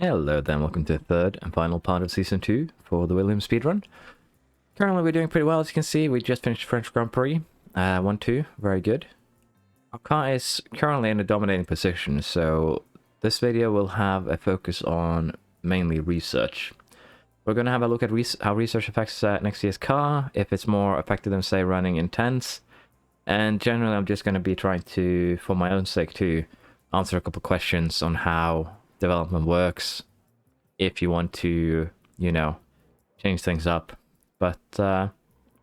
Hello then, welcome to the third and final part of Season 2 for the Williams Speedrun. Currently we're doing pretty well, as you can see. We just finished French Grand Prix, 1-2, very good. Our car is currently in a dominating position, so this video will have a focus on mainly research. We're going to have a look at how research affects next year's car, if it's more effective than, say, running intense. And generally I'm just going to be trying to, for my own sake too, answer a couple questions on how development works, if you want to, you know, change things up. But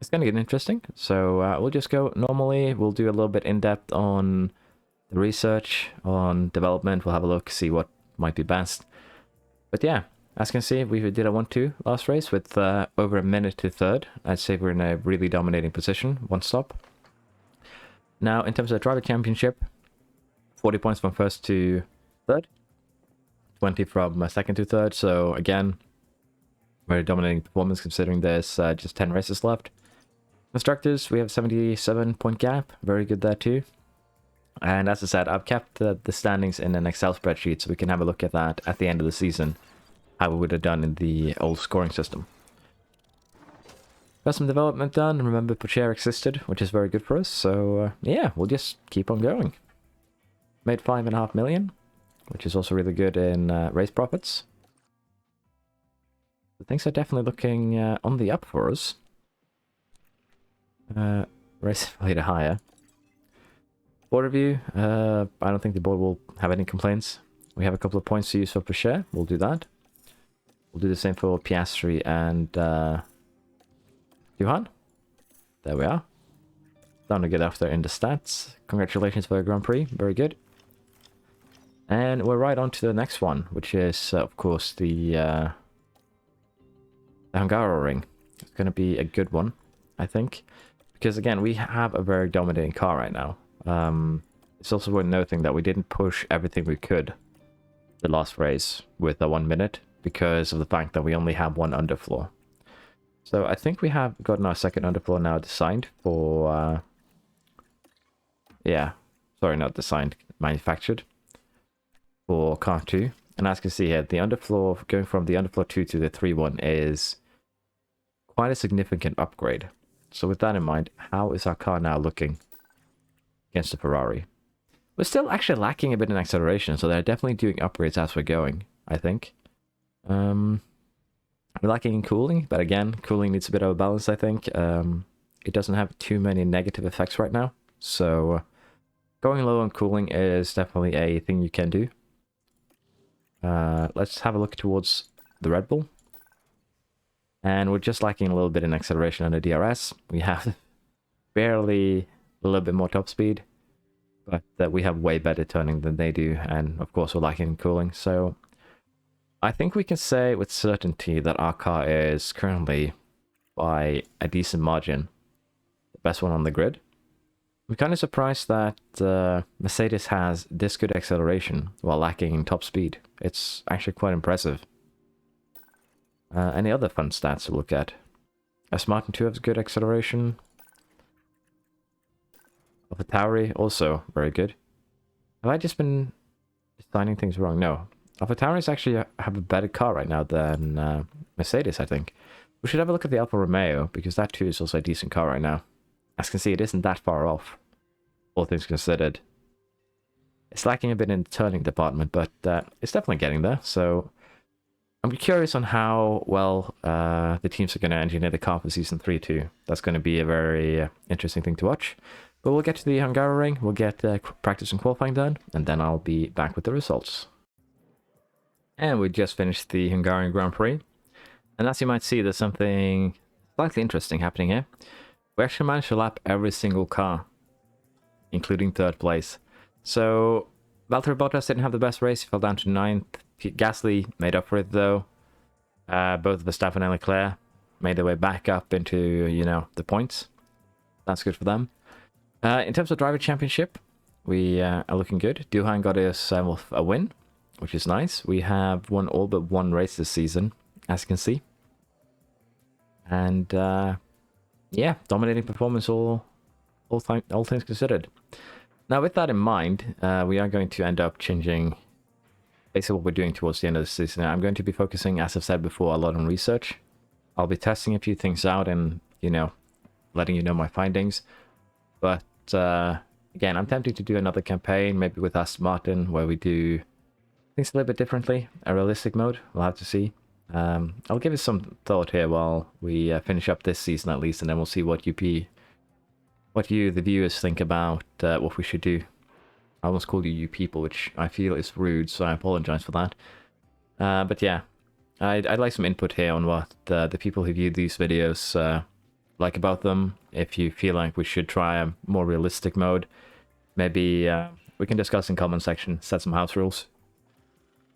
it's gonna get interesting, so we'll just go normally. We'll do a little bit in-depth on the research, on development. We'll have a look, see what might be best. But yeah, as you can see, we did a 1-2 last race with over a minute to third. I'd say we're in a really dominating position, one stop. Now, in terms of the driver championship, 40 points from first to third, 20 from second to third, so again, very dominating performance considering there's just 10 races left. Constructors, we have 77-point gap, very good there too. And as I said, I've kept the standings in an Excel spreadsheet so we can have a look at that at the end of the season, how we would have done in the old scoring system. Got some development done, remember Pocher existed, which is very good for us, so yeah, we'll just keep on going. Made 5.5 million. Which is also really good in race profits. So things are definitely looking on the up for us. Race value higher. Board review. I don't think the board will have any complaints. We have a couple of points to use for per share. We'll do that. We'll do the same for Piastri and Doohan. There we are. Starting to get up there in the stats. Congratulations for the Grand Prix. Very good. And we're right on to the next one, which is, of course, the Hungarian. It's going to be a good one, I think. Because, again, we have a very dominating car right now. It's also worth noting that we didn't push everything we could the last race with a 1 minute because of the fact that we only have one underfloor. So I think we have gotten our second underfloor now designed for... yeah, sorry, not designed, manufactured. For car 2, and as you can see here, the underfloor, going from the underfloor 2 to the 3-1 is quite a significant upgrade. So with that in mind, how is our car now looking against the Ferrari? We're still actually lacking a bit in acceleration, so they're definitely doing upgrades as we're going, I think. We're lacking in cooling, but again, cooling needs a bit of a balance, I think. It doesn't have too many negative effects right now, so going low on cooling is definitely a thing you can do. Let's have a look towards the Red Bull. And we're just lacking a little bit in acceleration on the DRS. We have barely a little bit more top speed, but we have way better turning than they do. And of course, we're lacking in cooling. So I think we can say with certainty that our car is currently, by a decent margin, the best one on the grid. I'm kind of surprised that Mercedes has this good acceleration while lacking in top speed. It's actually quite impressive. Any other fun stats to look at? Aston Martin 2 has good acceleration. AlphaTauri also very good. Have I just been designing things wrong? No. AlphaTauri's actually have a better car right now than Mercedes, I think. We should have a look at the Alfa Romeo, because that too is also a decent car right now. As you can see, it isn't that far off, all things considered. It's lacking a bit in the turning department, but it's definitely getting there. So I'm curious on how well the teams are going to engineer the car for Season 3 too. That's going to be a very interesting thing to watch. But we'll get to the Hungarian, we'll get practice and qualifying done, and then I'll be back with the results. And we just finished the Hungarian Grand Prix. And as you might see, there's something slightly interesting happening here. We actually managed to lap every single car, including third place. So, Valtteri Bottas didn't have the best race, he fell down to 9th. Gasly made up for it though. Both Verstappen and Leclerc made their way back up into, you know, the points. That's good for them. In terms of driver championship, we are looking good. Doohan got himself a win, which is nice. We have won all but one race this season, as you can see. And yeah, dominating performance all things considered. Now, with that in mind, we are going to end up changing basically what we're doing towards the end of the season. I'm going to be focusing, as I've said before, a lot on research. I'll be testing a few things out and, you know, letting you know my findings. But again, I'm tempted to do another campaign, maybe with Aston Martin, where we do things a little bit differently. A realistic mode, we'll have to see. I'll give it some thought here while we finish up this season at least, and then we'll see what you, the viewers, think about what we should do. I almost called you people, which I feel is rude, so I apologize for that. But yeah, I'd like some input here on what the people who view these videos like about them. If you feel like we should try a more realistic mode, maybe we can discuss in comment section, set some house rules.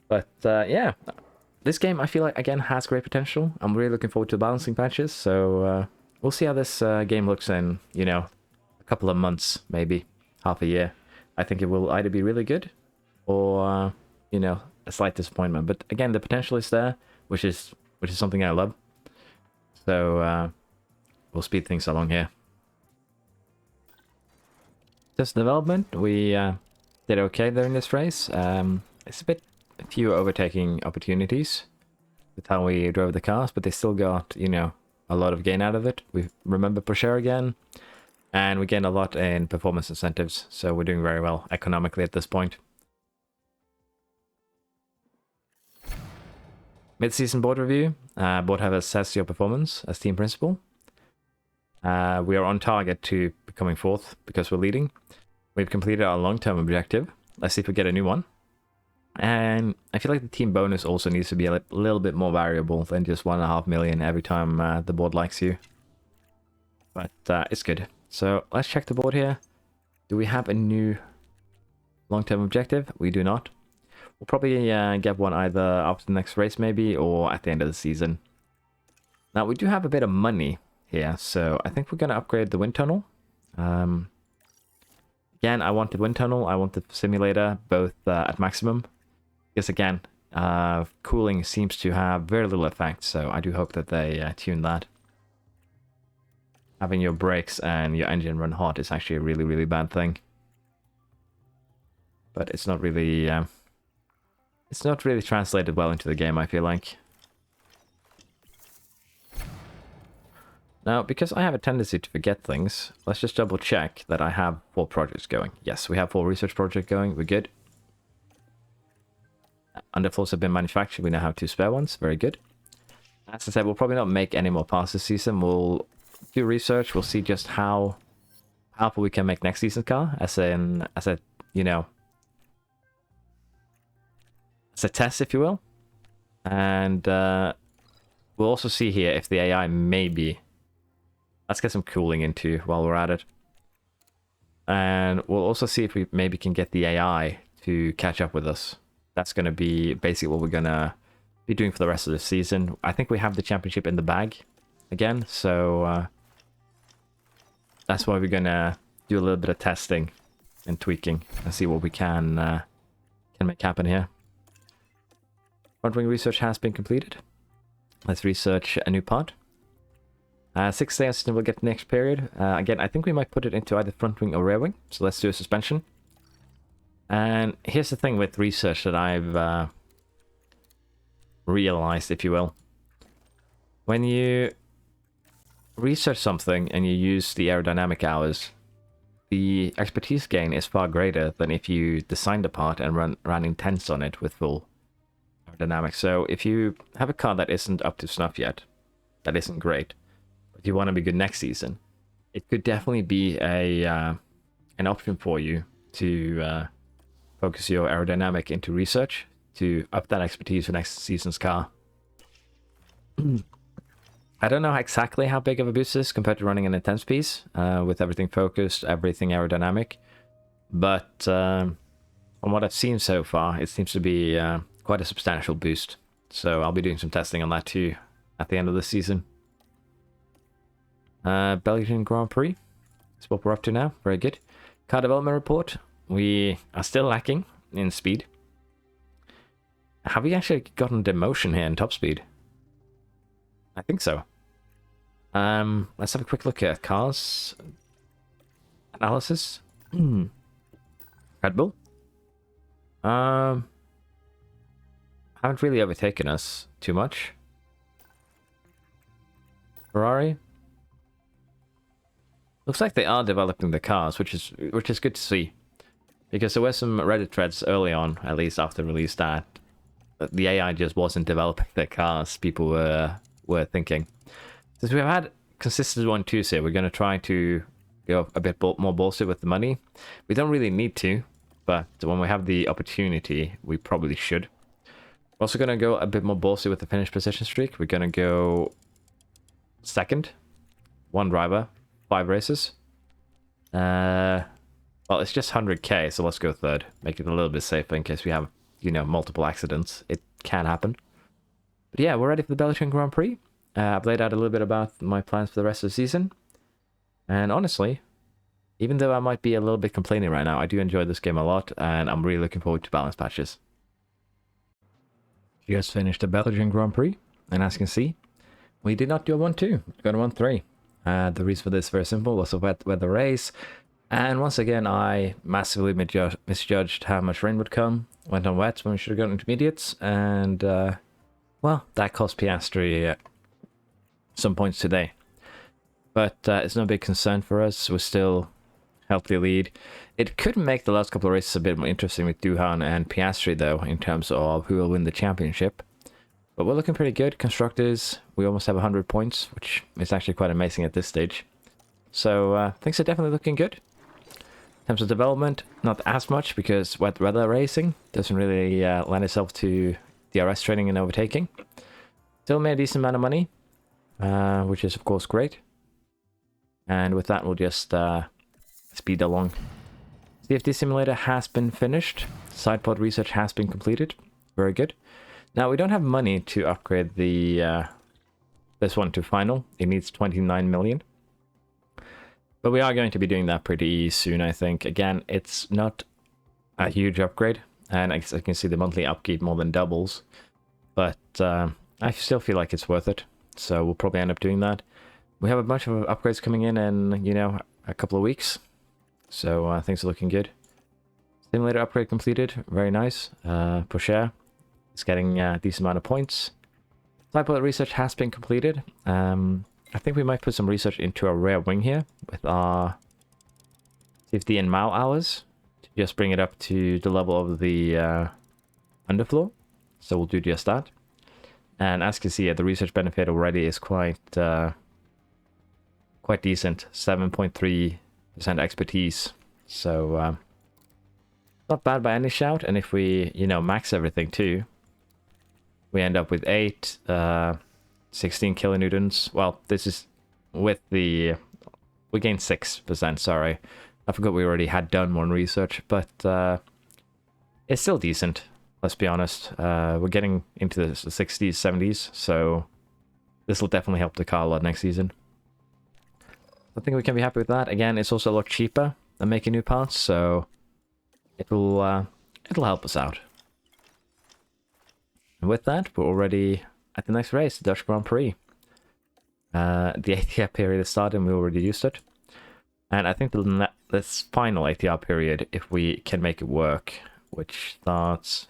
But yeah, this game I feel like again has great potential. I'm really looking forward to the balancing patches, so we'll see how this game looks in, you know, a couple of months, maybe half a year. I think it will either be really good or you know, a slight disappointment. But again, the potential is there, which is something I love. So we'll speed things along here. Just development, we did okay there in this race. It's a bit fewer overtaking opportunities with how we drove the cars, but they still got, you know, a lot of gain out of it. We remember Porsche again, and we gained a lot in performance incentives, so we're doing very well economically at this point. Mid-season board review. Board have assessed your performance as team principal. We are on target to becoming 4th because we're leading. We've completed our long-term objective. Let's see if we get a new one. And I feel like the team bonus also needs to be a little bit more variable than just 1.5 million every time the board likes you. But it's good. So let's check the board here. Do we have a new long-term objective? We do not. We'll probably get one either after the next race maybe, or at the end of the season. Now we do have a bit of money here, so I think we're going to upgrade the wind tunnel. Again, I wanted wind tunnel, I wanted simulator, both at maximum. Because again, cooling seems to have very little effect, so I do hope that they tune that. Having your brakes and your engine run hot is actually a really, really bad thing. But it's not really translated well into the game, I feel like. Now, because I have a tendency to forget things, let's just double check that I have 4 projects going. Yes, we have 4 research projects going, we're good. Underfloors have been manufactured, we now have 2 spare ones, very good. As I said, we'll probably not make any more parts this season. We'll do research, we'll see just how powerful we can make next season's car, as a test, if you will. And we'll also see here if the AI maybe... Let's get some cooling into while we're at it. And we'll also see if we maybe can get the AI to catch up with us. That's going to be basically what we're going to be doing for the rest of the season. I think we have the championship in the bag again, so that's why we're going to do a little bit of testing and tweaking and see what we can make happen here. Front wing research has been completed. Let's research a new part. 6 days we'll get the next period. Again, I think we might put it into either front wing or rear wing. So let's do a suspension. And here's the thing with research that I've realized, if you will. When you research something and you use the aerodynamic hours, the expertise gain is far greater than if you design the part and ran intense on it with full aerodynamics. So if you have a car that isn't up to snuff yet, that isn't great, if you want to be good next season, it could definitely be an option for you to focus your aerodynamic into research to up that expertise for next season's car. I don't know exactly how big of a boost this is compared to running an intense piece with everything focused, everything aerodynamic, but from what I've seen so far, it seems to be quite a substantial boost. So I'll be doing some testing on that too at the end of the season. Belgian Grand Prix is what we're up to now. Very good. Car development report. We are still lacking in speed. Have we actually gotten demotion here in top speed? I think so. Let's have a quick look at cars. Analysis. Red Bull. haven't really overtaken us too much. Ferrari. Looks like they are developing the cars, which is good to see. Because there were some Reddit threads early on, at least after release, that the AI just wasn't developing their cars. People were thinking. Since we've had consistent 1-2s here, we're going to try to go a bit more ballsy with the money. We don't really need to, but when we have the opportunity, we probably should. We're also going to go a bit more ballsy with the finish position streak. We're going to go second, 1 driver, 5 races. Well, it's just 100k, so let's go third. Make it a little bit safer in case we have, you know, multiple accidents. It can happen. But yeah, we're ready for the Belgian Grand Prix. I've laid out a little bit about my plans for the rest of the season. And honestly, even though I might be a little bit complaining right now, I do enjoy this game a lot, and I'm really looking forward to balance patches. Just finished the Belgian Grand Prix, and as you can see, we did not do a 1-2, we got a 1-3. The reason for this is very simple, was a wet weather race. And once again, I massively misjudged how much rain would come. Went on wet when we should have gone intermediates. And, well, that cost Piastri some points today. But it's no big concern for us. We're still healthy lead. It could make the last couple of races a bit more interesting with Doohan and Piastri, though, in terms of who will win the championship. But we're looking pretty good. Constructors, we almost have 100 points, which is actually quite amazing at this stage. So things are definitely looking good. In terms of development, not as much because wet weather racing doesn't really lend itself to DRS training and overtaking. Still made a decent amount of money, which is of course great. And with that, we'll just speed along. CFD simulator has been finished. Sidepod research has been completed. Very good. Now we don't have money to upgrade the this one to final. It needs 29 million. But we are going to be doing that pretty soon, I think. Again, it's not a huge upgrade, and as you can see, the monthly upkeep more than doubles. But I still feel like it's worth it, so we'll probably end up doing that. We have a bunch of upgrades coming in, you know, a couple of weeks, so things are looking good. Simulator upgrade completed, very nice. Pusher is getting a decent amount of points. Sidepod research has been completed. I think we might put some research into our rear wing here with our 50 and mile hours to just bring it up to the level of the underfloor. So we'll do just that. And as you can see, the research benefit already is quite decent, 7.3% expertise. So not bad by any shout. And if we, you know, max everything too, we end up with 16 kilonewtons. Well, this is with the... We gained 6%, sorry. I forgot we already had done one research, but it's still decent, let's be honest. We're getting into the 60s, 70s, so this will definitely help the car a lot next season. I think we can be happy with that. Again, it's also a lot cheaper than making new parts, so it'll help us out. And with that, we're already at the next race, the Dutch Grand Prix. The ATR period has started and we already used it. And I think this final ATR period, if we can make it work, which starts...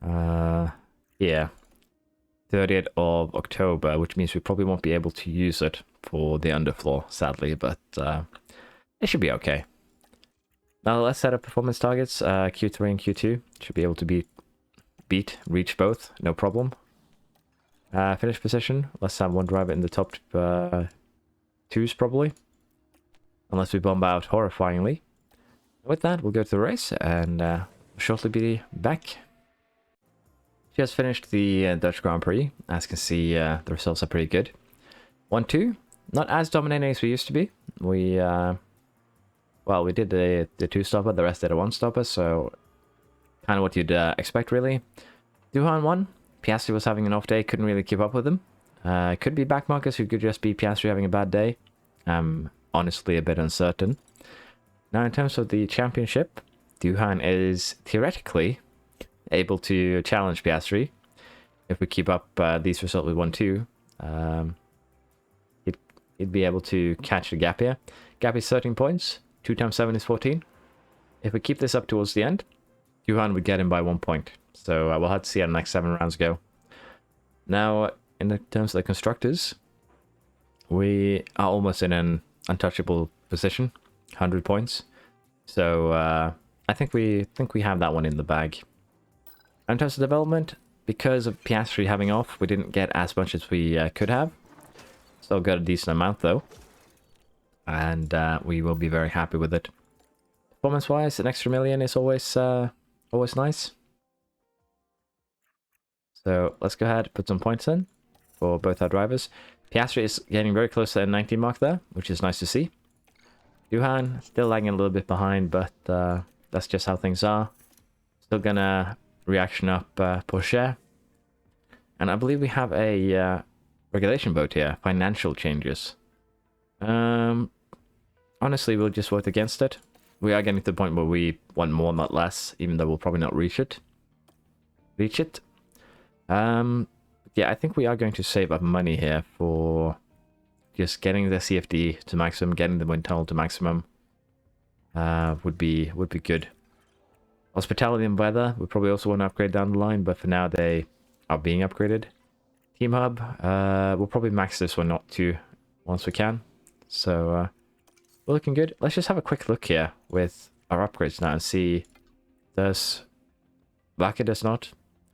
yeah, 30th of October, which means we probably won't be able to use it for the underfloor, sadly, but it should be okay. Now let's set up performance targets. Q3 and Q2 should be able to reach both, no problem. Finish position, let's have one driver in the top 2s probably. Unless we bomb out horrifyingly. With that, we'll go to the race and we'll shortly be back. Just finished the Dutch Grand Prix. As you can see, the results are pretty good. 1-2, not as dominating as we used to be. We, well, we did the 2-stopper, the rest did a 1-stopper, so kind of what you'd expect, really. Doohan won. Piastri was having an off day, couldn't really keep up with him. Could be backmarkers who could just be Piastri having a bad day. Honestly a bit uncertain. Now in terms of the championship, Doohan is theoretically able to challenge Piastri. If we keep up these results with 1-2, he'd be able to catch the gap here. Gap is 13 points, 2 times 7 is 14. If we keep this up towards the end, Doohan would get him by 1 point. So we'll have to see how the next 7 rounds go. Now, in the terms of the constructors, we are almost in an untouchable position, 100 points. So I think we have that one in the bag. In terms of development, because of Piastri having off, we didn't get as much as we could have. Still got a decent amount though, and we will be very happy with it. Performance-wise, an extra million is always nice. So let's go ahead and put some points in for both our drivers. Piastri is getting very close to the 90 mark there, which is nice to see. Doohan still lagging a little bit behind, but that's just how things are. Still gonna reaction up Porsche. And I believe we have a regulation vote here, financial changes. Honestly, we'll just vote against it. We are getting to the point where we want more, not less, even though we'll probably not reach it. Yeah, I think we are going to save up money here for just getting the CFD to maximum, getting the wind tunnel to maximum. Would be good. Hospitality and weather, we probably also want to upgrade down the line, but for now they are being upgraded. Team hub, we'll probably max this one up to once we can. So we're looking good. Let's just have a quick look here with our upgrades now and see. Does Vaka does not?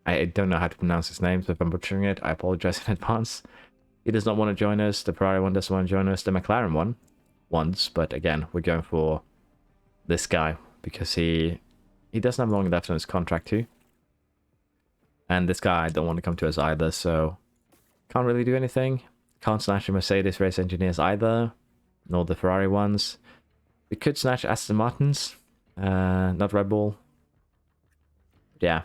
I don't know how to pronounce his name, so if I'm butchering it, I apologize in advance. He does not want to join us. The Ferrari one doesn't want to join us. The McLaren one wants, but again, we're going for this guy because he doesn't have long left on his contract too. And this guy don't want to come to us either, so can't really do anything. Can't snatch the Mercedes race engineers either, nor the Ferrari ones. We could snatch Aston Martins, not Red Bull. Yeah.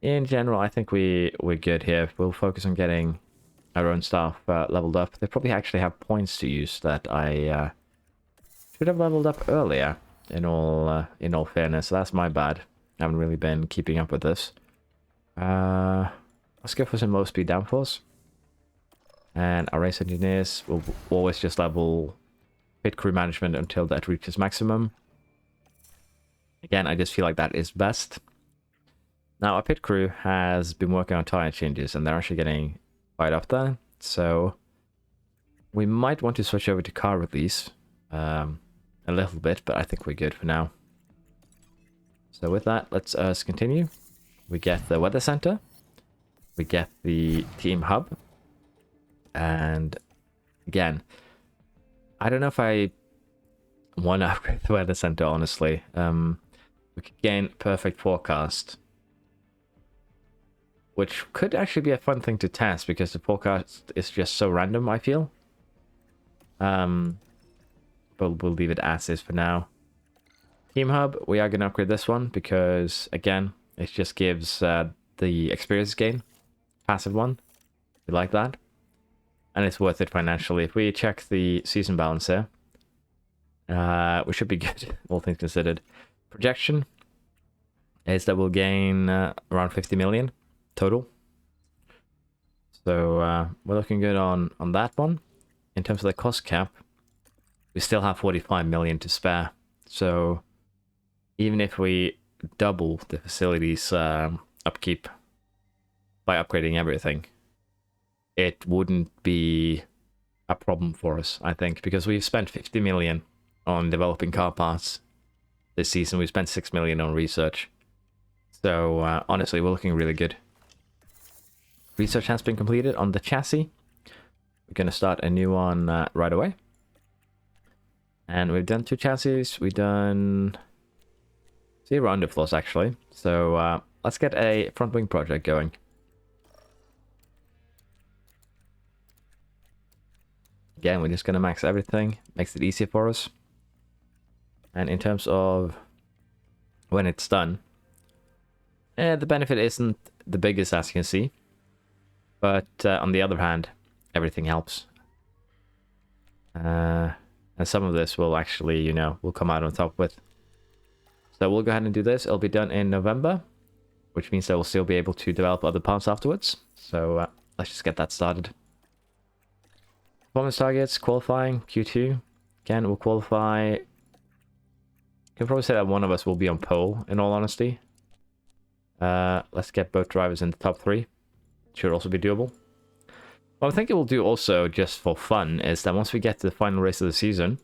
In general, I think we're good here. We'll focus on getting our own stuff leveled up. They probably actually have points to use that I should have leveled up earlier. In all fairness, that's my bad. I haven't really been keeping up with this. Let's go for some low speed downforce. And our race engineers will always just level pit crew management until that reaches maximum. Again, I just feel like that is best. Now, our pit crew has been working on tire changes, and they're actually getting quite up there. So we might want to switch over to car release a little bit, but I think we're good for now. So with that, let's continue. We get the weather center. We get the team hub. And again, I don't know if I want to upgrade the weather center, honestly. We could gain perfect forecast, which could actually be a fun thing to test because the forecast is just so random, I feel. But we'll leave it as is for now. Team hub, we are going to upgrade this one because, again, it just gives the experience gain. Passive one. We like that. And it's worth it financially. If we check the season balance here, we should be good, all things considered. Projection is that we'll gain around 50 million total. So we're looking good on that one. In terms of the cost cap, we still have 45 million to spare. So even if we double the facilities upkeep by upgrading everything, it wouldn't be a problem for us, I think, because we've spent 50 million on developing car parts this season. We've spent 6 million on research. So honestly, we're looking really good. Research has been completed on the chassis. We're going to start a new one right away. And we've done 2 chassis. We've done 0 underfloors, actually. So let's get a front wing project going. Again, we're just going to max everything. Makes it easier for us. And in terms of when it's done, the benefit isn't the biggest, as you can see. But on the other hand, everything helps. And some of this will actually, you know, we'll come out on top with. So we'll go ahead and do this. It'll be done in November, which means that we'll still be able to develop other parts afterwards. So let's just get that started. Performance targets, qualifying, Q2. Again, we'll qualify. You can probably say that one of us will be on pole, in all honesty. Let's get both drivers in the top 3. Should also be doable. What I think it will do also, just for fun, is that once we get to the final race of the season,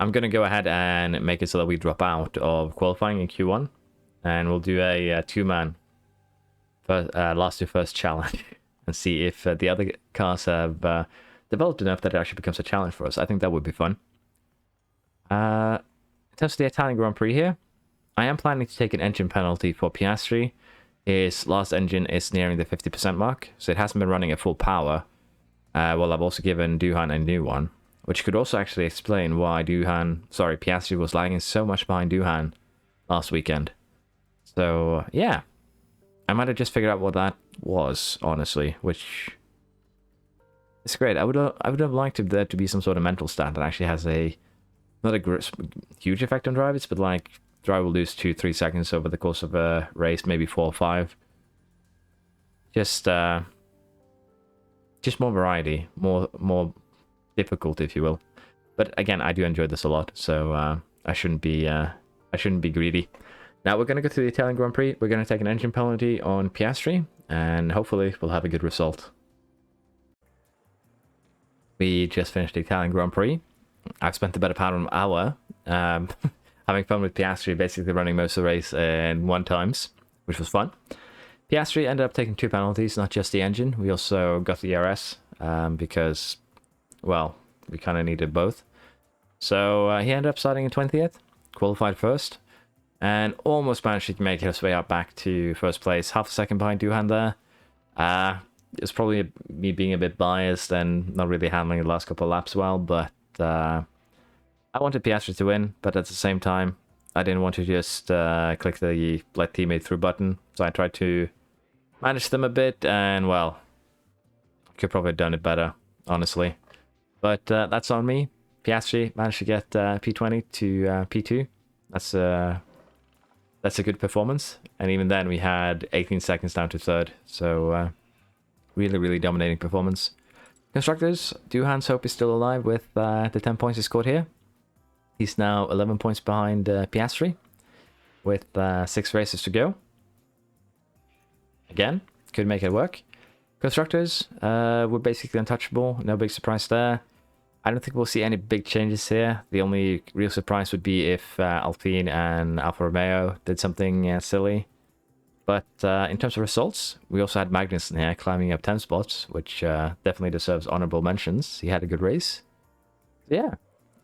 I'm going to go ahead and make it so that we drop out of qualifying in Q1. And we'll do a two-man last to first challenge and see if the other cars have developed enough that it actually becomes a challenge for us. I think that would be fun. In terms of the Italian Grand Prix here, I am planning to take an engine penalty for Piastri. His last engine is nearing the 50% mark, so it hasn't been running at full power. Well, I've also given Doohan a new one, which could also actually explain why Piastri was lagging so much behind Doohan last weekend. So, yeah. I might have just figured out what that was, honestly, which is great. I would have liked there to be some sort of mental stat that actually has not a huge effect on drivers, but like, driver will lose 2-3 seconds over the course of a race, maybe 4 or 5. Just more variety, more difficult, if you will. But again, I do enjoy this a lot, so I shouldn't be greedy. Now we're going to go to the Italian Grand Prix. We're going to take an engine penalty on Piastri, and hopefully we'll have a good result. We just finished the Italian Grand Prix. I've spent the better part of an hour having fun with Piastri, basically running most of the race in 1 times, which was fun. Piastri ended up taking 2 penalties, not just the engine. We also got the ERS because, well, we kind of needed both. So he ended up starting in 20th, qualified first, and almost managed to make his way up back to first place, half a second behind Doohan there. It's probably me being a bit biased and not really handling the last couple of laps well, but I wanted Piastri to win, but at the same time, I didn't want to just click the let teammate through button, so I tried to manage them a bit, and well, could probably have done it better, honestly. But that's on me. Piastri managed to get P20 to P2. That's a good performance, and even then we had 18 seconds down to 3rd, so really dominating performance. Constructors, Doohan's hope is still alive with the 10 points he scored here. He's now 11 points behind Piastri, with 6 races to go. Again, could make it work. Constructors, we're basically untouchable, no big surprise there. I don't think we'll see any big changes here. The only real surprise would be if Alpine and Alfa Romeo did something silly. But in terms of results, we also had Magnussen here climbing up 10 spots, which definitely deserves honorable mentions. He had a good race. So yeah,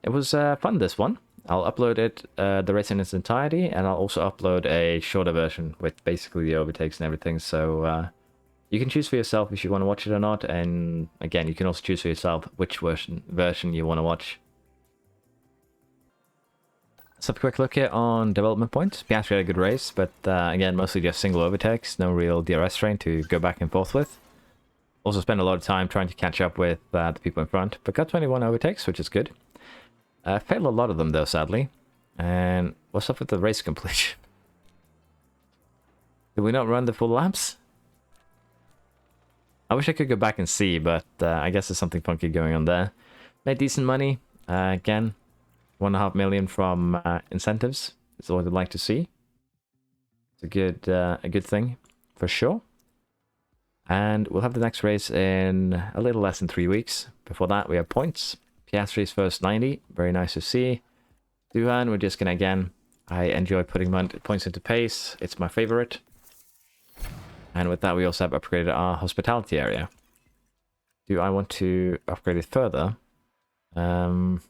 it was fun, this one. I'll upload it, the race in its entirety, and I'll also upload a shorter version with basically the overtakes and everything. So you can choose for yourself if you want to watch it or not. And again, you can also choose for yourself which version you want to watch. Let's have a quick look here on development points. Piastri had a good race, but again, mostly just single overtakes, no real DRS train to go back and forth with. Also spent a lot of time trying to catch up with the people in front, but got 21 overtakes, which is good. Failed a lot of them though, sadly. And what's up with the race completion? Did we not run the full laps? I wish I could go back and see, but I guess there's something funky going on there. Made decent money. Again, 1.5 million from incentives. That's all I'd like to see. It's a good thing, for sure. And we'll have the next race in a little less than 3 weeks. Before that, we have points. Piastri's first 90. Very nice to see. Doohan, we're just gonna, again, I enjoy putting points into pace. It's my favorite. And with that, we also have upgraded our hospitality area. Do I want to upgrade it further? Honestly,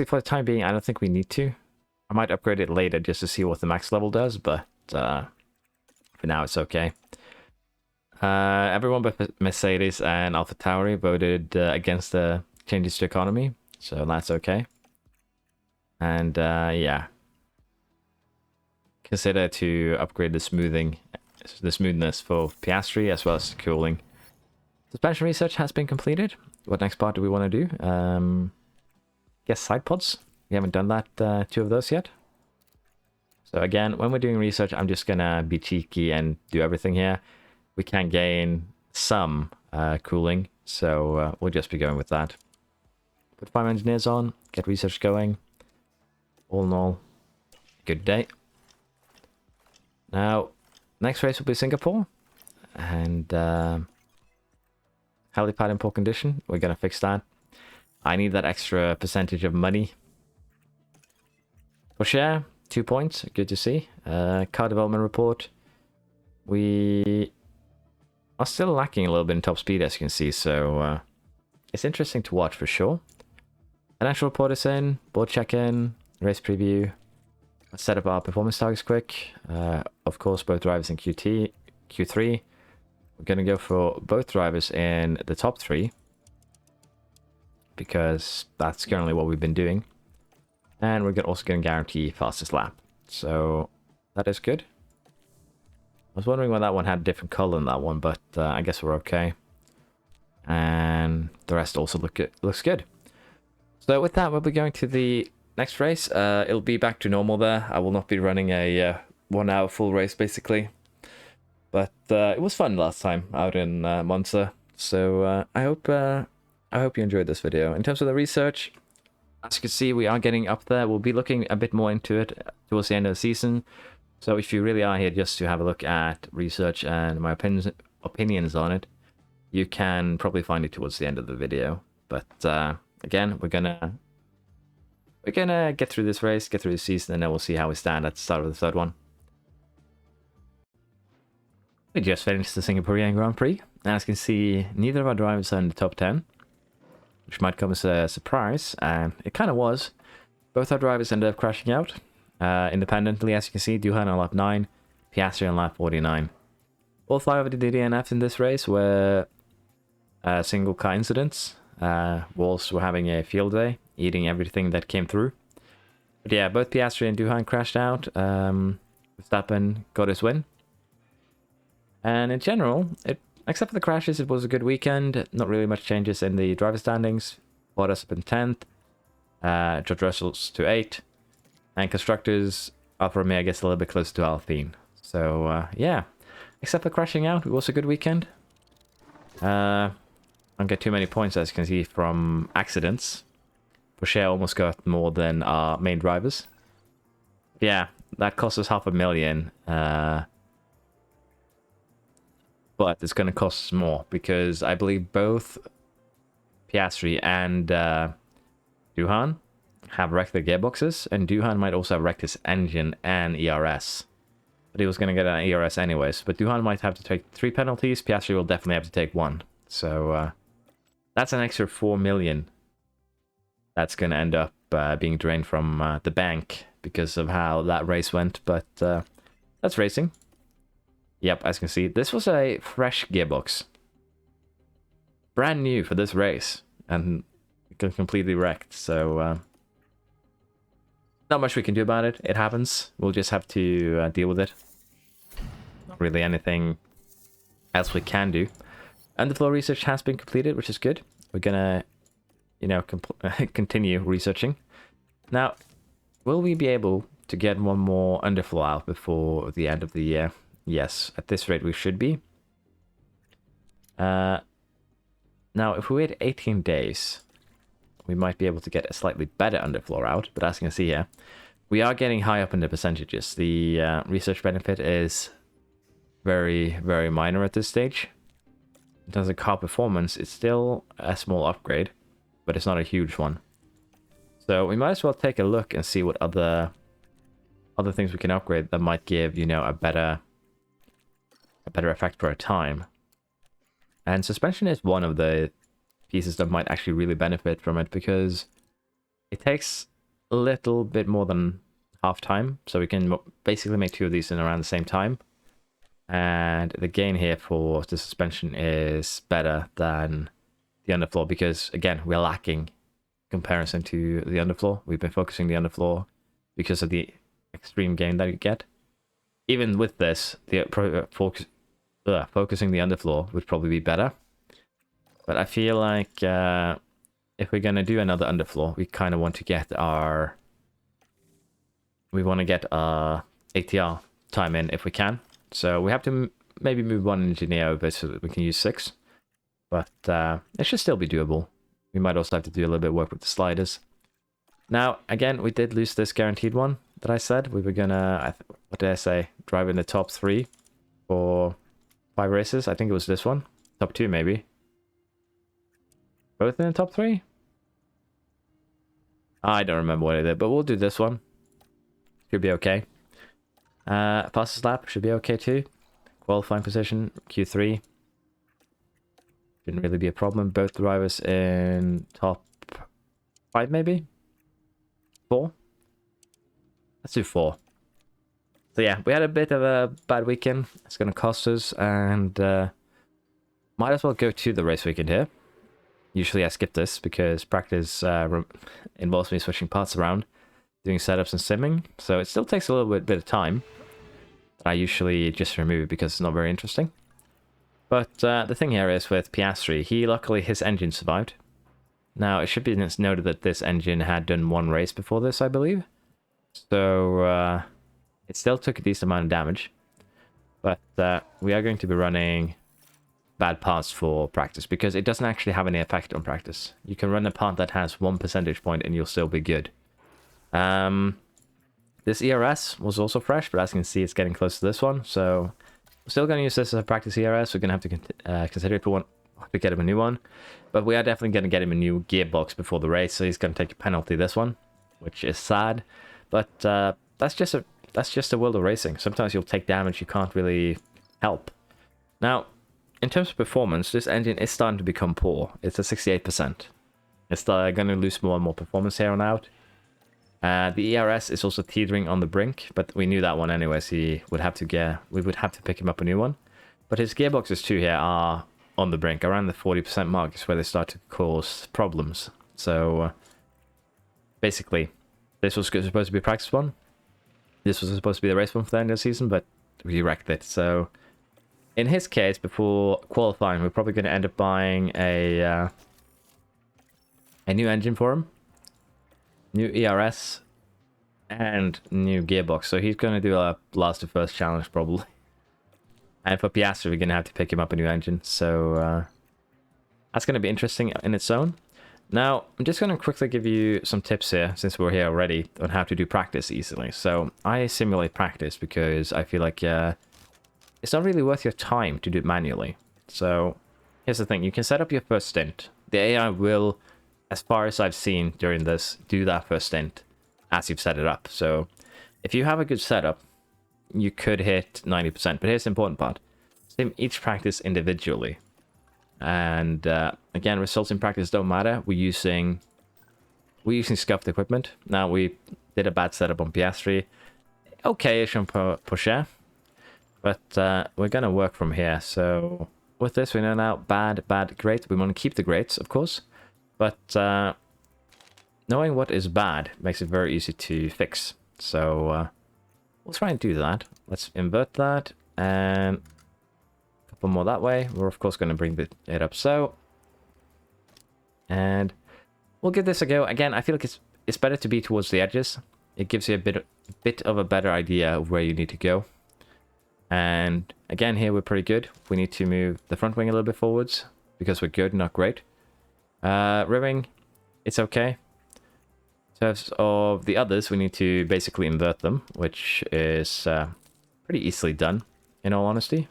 for the time being, I don't think we need to. I might upgrade it later just to see what the max level does, but for now, it's okay. Everyone but Mercedes and AlphaTauri voted against the changes to economy, so that's okay. And yeah, consider to upgrade the smoothness for Piastri as well as the cooling. Suspension research has been completed. What next part do we want to do? Guess side pods. We haven't done that 2 of those yet. So again, when we're doing research, I'm just gonna be cheeky and do everything here. We can gain some cooling, so we'll just be going with that. Put 5 engineers on, get research going. All in all, good day. Now, next race will be Singapore. And helipad in poor condition. We're going to fix that. I need that extra percentage of money. For share, 2 points. Good to see. Car development report. We are still lacking a little bit in top speed, as you can see. So it's interesting to watch for sure. Financial report is in. Board check-in. Race preview. Let's set up our performance targets quick. Of course, both drivers in Q3. We're going to go for both drivers in the top 3. Because that's currently what we've been doing. And we're also going to guarantee fastest lap. So that is good. I was wondering why that one had a different color than that one, but I guess we're okay. And the rest also looks good. So with that, we'll be going to the next race. It'll be back to normal there. I will not be running a 1 hour full race, basically. But it was fun last time out in Monza. So I hope you enjoyed this video. In terms of the research, as you can see, we are getting up there. We'll be looking a bit more into it towards the end of the season. So if you really are here just to have a look at research and my opinions on it, you can probably find it towards the end of the video. But again, we're gonna get through this race, get through the season, and then we'll see how we stand at the start of the third one. We just finished the Singaporean Grand Prix. As you can see, neither of our drivers are in the top 10. Which might come as a surprise, and it kind of was. Both our drivers ended up crashing out independently, as you can see. Doohan on lap 9, Piastri on lap 49. All 5 of the DNFs in this race were single car incidents. Walls were having a field day, eating everything that came through. But yeah, both Piastri and Doohan crashed out. Verstappen got his win. And in general, except for the crashes, it was a good weekend. Not really much changes in the driver standings. Bottas up in 10th. George Russell's to 8th. And constructors, Alfa Romeo gets a little bit closer to Alpine. So, yeah. Except for crashing out, it was a good weekend. I don't get too many points, as you can see, from accidents. Porsche almost got more than our main drivers. Yeah, that cost us $500,000. But it's going to cost us more because I believe both Piastri and Doohan have wrecked their gearboxes, and Doohan might also have wrecked his engine and ERS. But he was going to get an ERS anyways. But Doohan might have to take 3 penalties. Piastri will definitely have to take 1. So that's an extra $4 million. That's going to end up being drained from the bank because of how that race went. But that's racing. Yep, as you can see, this was a fresh gearbox. Brand new for this race. And completely wrecked, so not much we can do about it. It happens. We'll just have to deal with it. Not really anything else we can do. Underfloor research has been completed, which is good. We're gonna, continue researching. Now, will we be able to get one more underfloor out before the end of the year? Yes, at this rate we should be. Now, if we wait 18 days, we might be able to get a slightly better underfloor out. But as you can see here, we are getting high up in the percentages. The research benefit is very, very minor at this stage. In terms of car performance, it's still a small upgrade, but it's not a huge one. So we might as well take a look and see what other things we can upgrade that might give, a better effect for a time. And suspension is one of the pieces that might actually really benefit from it, because it takes a little bit more than half time, so we can basically make 2 of these in around the same time. And the gain here for the suspension is better than the underfloor, because again, we're lacking in comparison to the underfloor. We've been focusing the underfloor because of the extreme gain that you get. Even with this, the focusing the underfloor would probably be better. But I feel like if we're gonna do another underfloor, we kind of want to get our ATR time in if we can. So we have to maybe move 1 engineer over so that we can use 6. But it should still be doable. We might also have to do a little bit of work with the sliders. Now, again, we did lose this guaranteed one that I said. We were gonna... what did I say? Drive in the top 3 for 5 races. I think it was this one. Top 2 maybe. Both in the top 3? I don't remember what I did, but we'll do this one. Should be okay. Fastest lap should be okay too. Qualifying position, Q3. Shouldn't really be a problem. Both drivers in top 5 maybe? 4? Let's do 4. So yeah, we had a bit of a bad weekend. It's going to cost us, and might as well go to the race weekend here. Usually I skip this because practice involves me switching parts around, doing setups and simming, so it still takes a little bit of time. I usually just remove it because it's not very interesting. But the thing here is with Piastri, luckily his engine survived. Now it should be noted that this engine had done 1 race before this, I believe. So it still took a decent amount of damage. But we are going to be running bad parts for practice because it doesn't actually have any effect on practice. You can run a part that has 1 percentage point and you'll still be good. This ERS was also fresh, but as you can see, it's getting close to this one. So we're still going to use this as a practice ERS. We're going to have to consider if we want to get him a new one. But we are definitely going to get him a new gearbox before the race. So he's going to take a penalty this one, which is sad. But that's just the world of racing. Sometimes you'll take damage you can't really help. Now, in terms of performance, this engine is starting to become poor. It's at 68%. It's going to lose more and more performance here on out. The ERS is also teetering on the brink, but we knew that one anyway, so we would have to pick him up a new one. But his gearboxes too here are on the brink. Around the 40% mark is where they start to cause problems. So basically, this was supposed to be a practice one. This was supposed to be the race one for the end of the season, but we wrecked it. So in his case, before qualifying, we're probably going to end up buying a new engine for him. New ERS and new gearbox. So he's going to do a last to first challenge probably. And for Piastri, we're going to have to pick him up a new engine. So that's going to be interesting in its own. Now, I'm just going to quickly give you some tips here, since we're here already, on how to do practice easily. So I simulate practice because I feel like it's not really worth your time to do it manually. So here's the thing. You can set up your first stint. The AI will, as far as I've seen during this, do that first stint as you've set it up. So if you have a good setup, you could hit 90%. But here's the important part. Sim each practice individually. And again, results in practice don't matter. We're using scuffed equipment. Now, we did a bad setup on Piastri. Okay-ish on Porsche. But we're going to work from here. So with this, we know now bad, great. We want to keep the greats, of course. But knowing what is bad makes it very easy to fix. So we'll try and do that. Let's invert that and a couple more that way. We're of course going to bring it up so. And we'll give this a go. Again, I feel like it's better to be towards the edges. It gives you a bit of a better idea of where you need to go. And again, here we're pretty good. We need to move the front wing a little bit forwards because we're good, not great. Rear wing, it's okay. In terms of the others, we need to basically invert them, which is pretty easily done, in all honesty.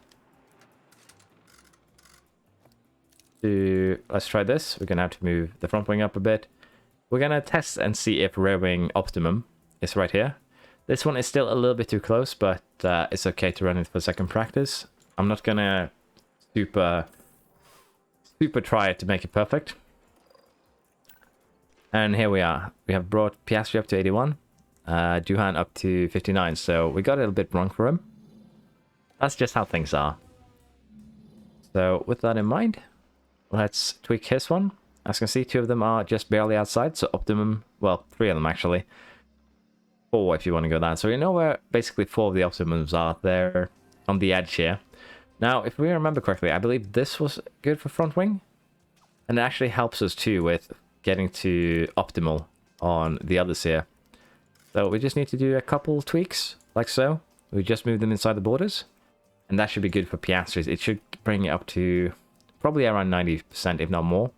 Let's try this. We're going to have to move the front wing up a bit. We're going to test and see if rear wing optimum is right here. This one is still a little bit too close, but it's okay to run it for second practice. I'm not going to super try it to make it perfect. And here we are. We have brought Piastri up to 81, Doohan up to 59, so we got a little bit wrong for him. That's just how things are. So with that in mind, let's tweak his one. As you can see, 2 of them are just barely outside, so optimum, well, 3 of them actually. 4 if you want to go down. So you know where basically 4 of the optimums are. They're on the edge here. Now, if we remember correctly, I believe this was good for front wing. And it actually helps us too with getting to optimal on the others here. So we just need to do a couple tweaks, like so. We just move them inside the borders. And that should be good for Piastri. It should bring it up to probably around 90%, if not more.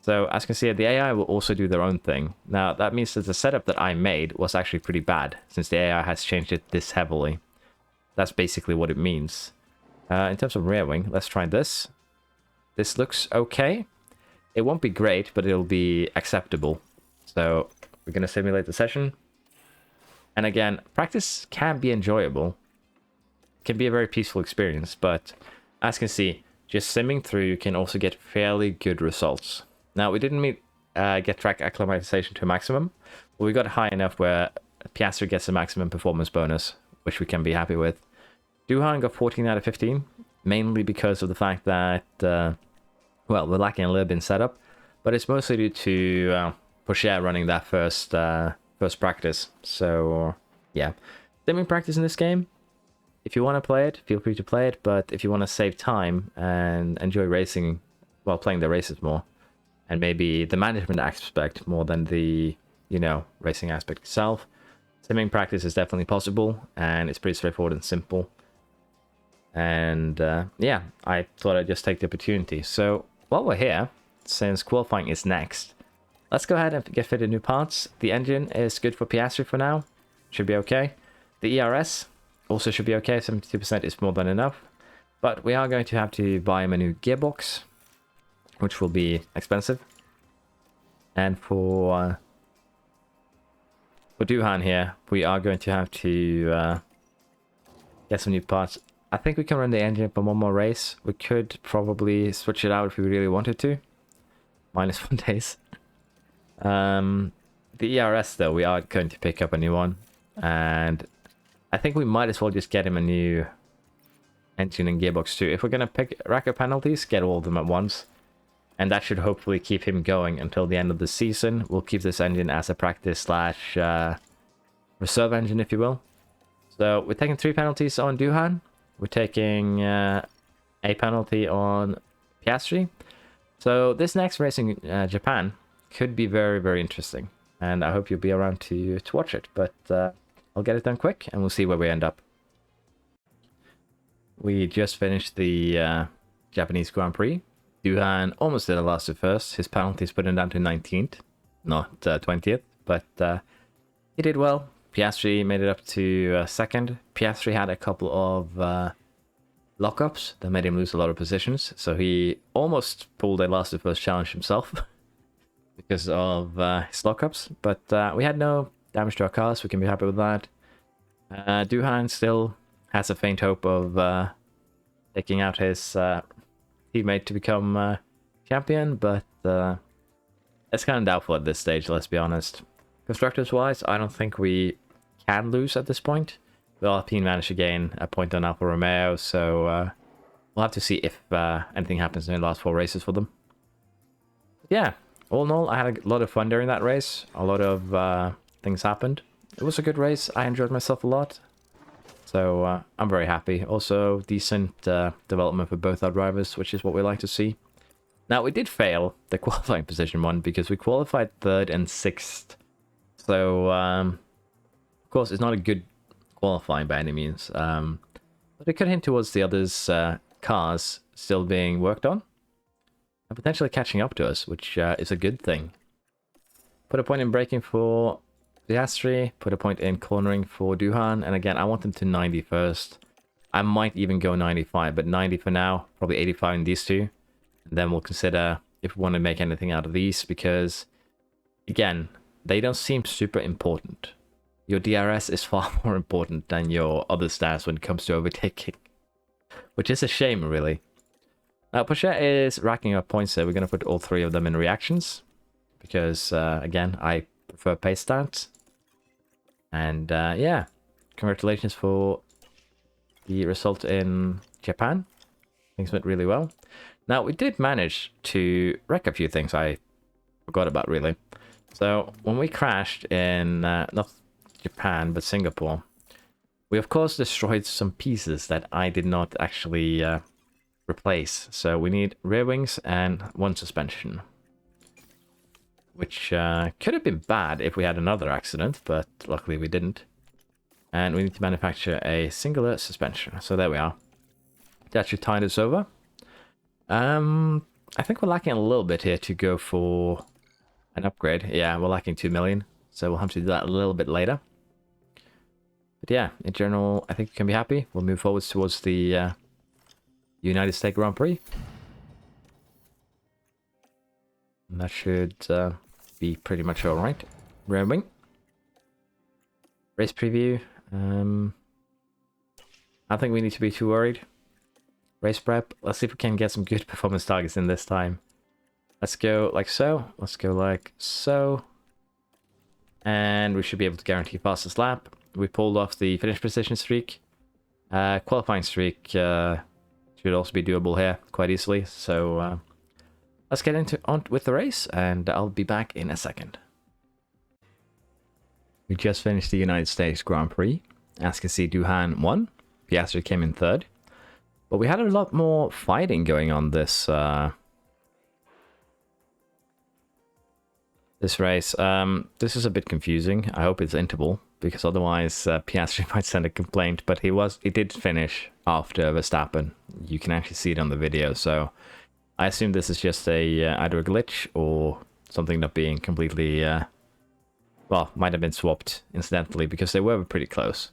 So as you can see, the AI will also do their own thing. Now that means that the setup that I made was actually pretty bad, since the AI has changed it this heavily. That's basically what it means. In terms of rear wing, let's try this. This looks okay. It won't be great, but it'll be acceptable. So we're going to simulate the session. And again, practice can be enjoyable. It can be a very peaceful experience, but as you can see, just simming through, you can also get fairly good results. Now, we didn't get track acclimatization to a maximum, but we got high enough where Piastri gets a maximum performance bonus, which we can be happy with. Doohan got 14 out of 15, mainly because of the fact that, well, we're lacking a little bit in setup, but it's mostly due to Porsche running that first practice. So, yeah. Simming practice in this game, if you want to play it, feel free to play it, but if you want to save time and enjoy racing while playing the races more, and maybe the management aspect more than the, you know, racing aspect itself, simming practice is definitely possible, and it's pretty straightforward and simple. And yeah, I thought I'd just take the opportunity. So while we're here, since qualifying is next, let's go ahead and get fitted new parts. The engine is good for Piastri for now. Should be okay. The ERS also should be okay. 72% is more than enough. But we are going to have to buy him a new gearbox, which will be expensive. And for Doohan here, we are going to have to get some new parts. I think we can run the engine for one more race. We could probably switch it out if we really wanted to. -1 days. The ERS though, we are going to pick up a new one. And I think we might as well just get him a new engine and gearbox too. If we're going to rack up penalties, get all of them at once. And that should hopefully keep him going until the end of the season. We'll keep this engine as a practice / reserve engine, if you will. So we're taking 3 penalties on Doohan. We're taking a penalty on Piastri. So this next race in Japan could be very, very interesting. And I hope you'll be around to watch it. But I'll get it done quick and we'll see where we end up. We just finished the Japanese Grand Prix. Doohan almost did a last to first. His penalties put him down to 19th, not 20th. But he did well. Piastri made it up to second. Piastri had a couple of lockups that made him lose a lot of positions. So he almost pulled a last to first challenge himself because of his lockups. But we had no damage to our cars, so we can be happy with that. Doohan still has a faint hope of taking out his teammate to become champion, but it's kind of doubtful at this stage, let's be honest. Constructors-wise, I don't think we can lose at this point. The Alpine managed to gain a point on Alfa Romeo, so we'll have to see if anything happens in the last 4 races for them. Yeah, all in all, I had a lot of fun during that race. A lot of things happened. It was a good race. I enjoyed myself a lot. So I'm very happy. Also, decent development for both our drivers, which is what we like to see. Now, we did fail the qualifying position one because we qualified 3rd and 6th. So, of course, it's not a good qualifying by any means. But it could hint towards the others' cars still being worked on and potentially catching up to us, which is a good thing. Put a point in braking for Piastri, put a point in cornering for Doohan, and again, I want them to 90 first. I might even go 95, but 90 for now, probably 85 in these two. And then we'll consider if we want to make anything out of these, because, again, they don't seem super important. Your DRS is far more important than your other stats when it comes to overtaking, which is a shame, really. Now, Porsche is racking up points there. We're going to put all 3 of them in reactions, because, again, I prefer pace stats. And yeah, congratulations for the result in Japan. Things went really well. Now, we did manage to wreck a few things I forgot about, really. So, when we crashed in, not Japan, but Singapore, we of course destroyed some pieces that I did not actually replace. So, we need rear wings and 1 suspension. Which could have been bad if we had another accident, but luckily we didn't. And we need to manufacture a singular suspension. So there we are. That should tide us over. I think we're lacking a little bit here to go for an upgrade. Yeah, we're lacking 2 million. So we'll have to do that a little bit later. But yeah, in general, I think you can be happy. We'll move forwards towards the United States Grand Prix. And that should be pretty much alright. Racing. Race preview. I don't think we need to be too worried. Race prep. Let's see if we can get some good performance targets in this time. Let's go like so. Let's go like so. And we should be able to guarantee fastest lap. We pulled off the finish position streak. Qualifying streak should also be doable here quite easily. So let's get on with the race, and I'll be back in a second. We just finished the United States Grand Prix. As you can see, Doohan won. Piastri came in third. But we had a lot more fighting going on this this race. This is a bit confusing. I hope it's interval, because otherwise Piastri might send a complaint. But he did finish after Verstappen. You can actually see it on the video. So I assume this is just a either a glitch or something not being completely well, might have been swapped incidentally, because they were pretty close.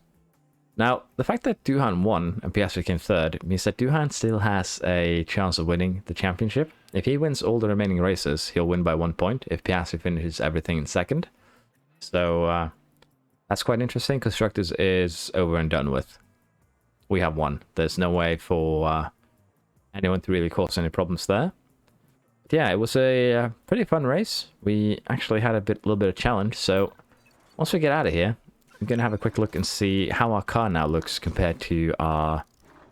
Now, the fact that Doohan won and Piastri came third means that Doohan still has a chance of winning the championship. If he wins all the remaining races, he'll win by 1 point if Piastri finishes everything in second. So that's quite interesting. Constructors is over and done with. We have won. There's no way for anyone to really cause any problems there. But yeah, it was a pretty fun race. We actually had a little bit of challenge. So once we get out of here, I'm going to have a quick look and see how our car now looks compared to our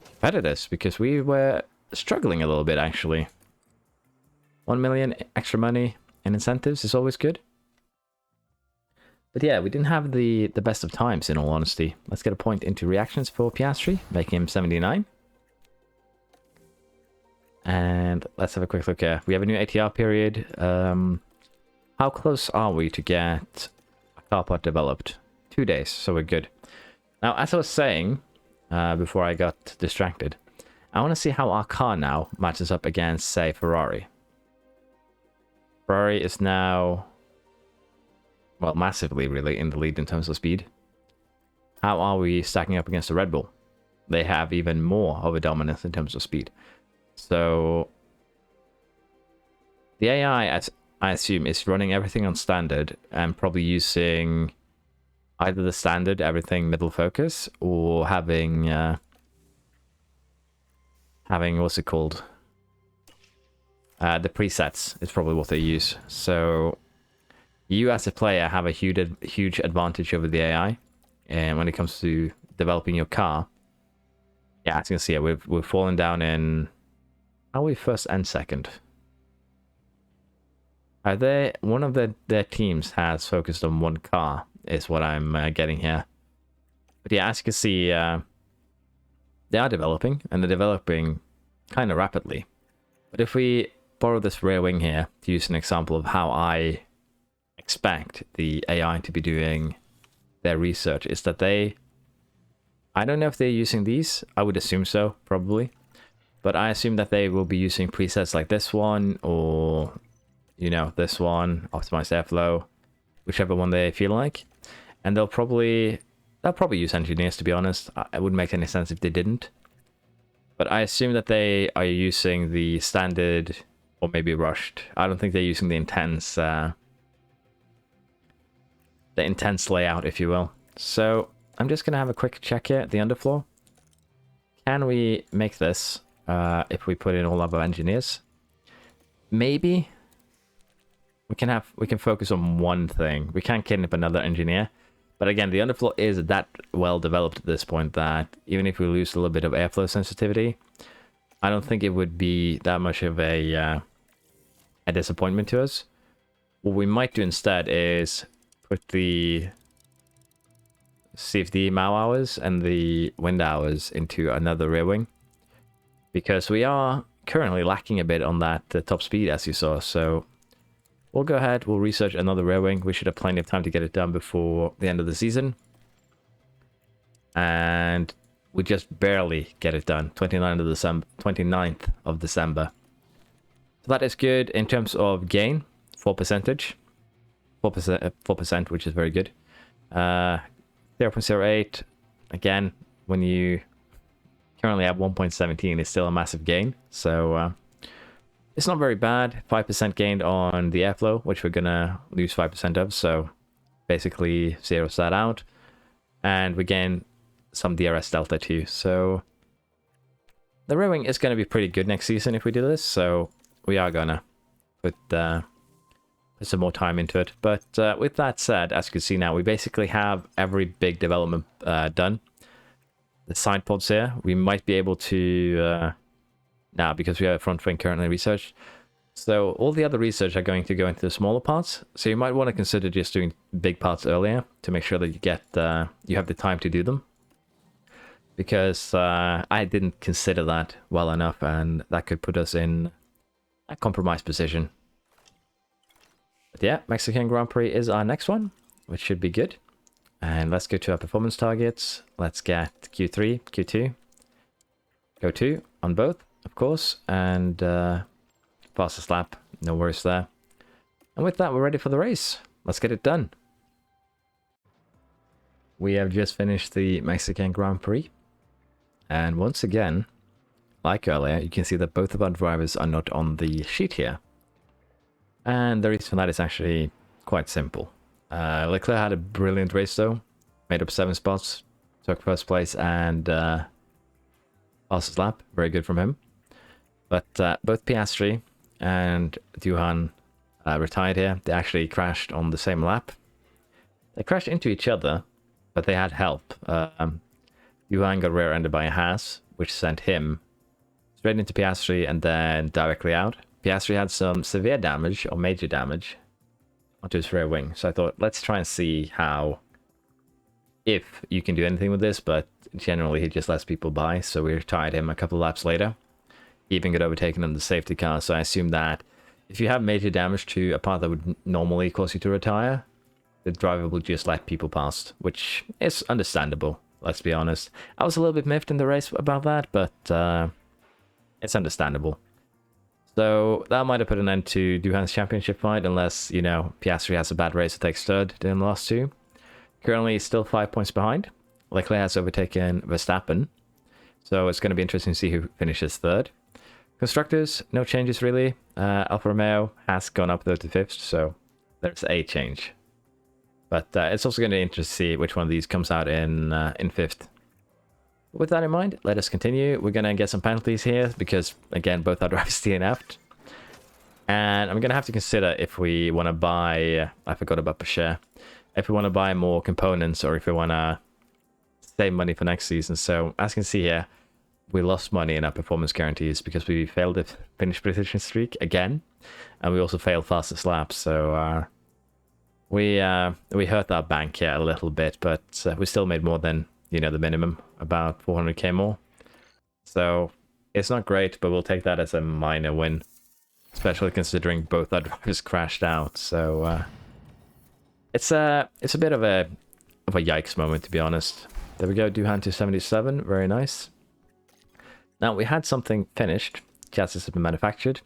competitors, because we were struggling a little bit, actually. 1 million extra money and incentives is always good. But yeah, we didn't have the best of times, in all honesty. Let's get a point into reactions for Piastri, making him 79. And let's have a quick look here. We have a new ATR period. How close are we to get a car part developed? 2 days, so we're good. Now, as I was saying before I got distracted, I want to see how our car now matches up against, say, Ferrari. Ferrari is now, well, massively really in the lead in terms of speed. How are we stacking up against the Red Bull? They have even more of a dominance in terms of speed. So the AI, as I assume, is running everything on standard and probably using either the standard everything middle focus, or having what's it called? The presets is probably what they use. So you as a player have a huge advantage over the AI, and when it comes to developing your car. Yeah, as you can see, we've fallen down in, are we first and second? Are they, one of their teams has focused on one car, is what I'm getting here. But yeah, as you can see, they are developing, and they're developing kind of rapidly. But if we borrow this rear wing here to use an example of how I expect the AI to be doing their research, is that I don't know if they're using these. I would assume so, probably. But I assume that they will be using presets like this one, or, you know, this one, optimized airflow, whichever one they feel like. And they'll probably use engineers, to be honest. It wouldn't make any sense if they didn't. But I assume that they are using the standard, or maybe rushed. I don't think they're using the intense layout, if you will. So I'm just gonna have a quick check here at the underfloor. Can we make this if we put in all of our engineers? Maybe we can focus on one thing. We can't kidnap another engineer. But again, the underfloor is that well developed at this point that even if we lose a little bit of airflow sensitivity, I don't think it would be that much of a disappointment to us. What we might do instead is put the CFD MAU hours and the wind hours into another rear wing, because we are currently lacking a bit on that top speed, as you saw. So we'll go ahead, we'll research another rear wing. We should have plenty of time to get it done before the end of the season. And we just barely get it done. 29th of December. That is good in terms of gain, 4%, 4%, which is very good. 0.08, again, when you currently have 1.17, it's still a massive gain. So it's not very bad. 5% gained on the airflow, which we're gonna lose 5% of. So basically zeroes that out. And we gain some DRS delta too. So the rowing is going to be pretty good next season if we do this. So we are gonna put some more time into it. But with that said, as you can see now, we basically have every big development done. The side pods here, we might be able to now, because we have front wing currently researched. So all the other research are going to go into the smaller parts. So you might want to consider just doing big parts earlier to make sure that you get you have the time to do them. Because I didn't consider that well enough, and that could put us in a compromised position. But yeah, Mexican Grand Prix is our next one, which should be good. And let's go to our performance targets. Let's get Q3, Q2, go 2 on both, of course, and fastest lap, no worries there. And with that, we're ready for the race. Let's get it done. We have just finished the Mexican Grand Prix. And once again, like earlier, you can see that both of our drivers are not on the sheet here. And the reason for that is actually quite simple. Leclerc had a brilliant race though, made up 7 spots, took first place and fastest lap, very good from him. But both Piastri and Doohan retired here. They actually crashed on the same lap. They crashed into each other, but they had help. Doohan got rear-ended by a Haas, which sent him straight into Piastri and then directly out. Piastri had some severe damage, or major damage, onto his rear wing. So I thought, let's try and see if you can do anything with this, but generally he just lets people by. So we retired him a couple of laps later. He even got overtaken on the safety car. So I assume that if you have major damage to a part that would normally cause you to retire, the driver will just let people past, which is understandable. Let's be honest. I was a little bit miffed in the race about that, but it's understandable. So that might have put an end to Doohan's championship fight, unless, you know, Piastri has a bad race and takes third in the last 2. Currently, he's still 5 points behind. Leclerc has overtaken Verstappen. So it's going to be interesting to see who finishes third. Constructors, no changes really. Alfa Romeo has gone up 35th, so there's a change. But it's also going to be interesting to see which one of these comes out in 5th. With that in mind, let us continue. We're going to get some penalties here because, again, both our drivers DNF'd. And I'm going to have to consider if we want to buy... I forgot about Porsche. If we want to buy more components or if we want to save money for next season. So, as you can see here, we lost money in our performance guarantees because we failed the finish position streak again. And we also failed fastest lap. So, we hurt our bank here a little bit, but we still made more than, you know, the minimum, about 400k more. So it's not great, but we'll take that as a minor win, especially considering both our drivers crashed out. So it's a bit of a yikes moment, to be honest. There we go, Doohan to 77, very nice. Now we had something finished. Chassis has been manufactured.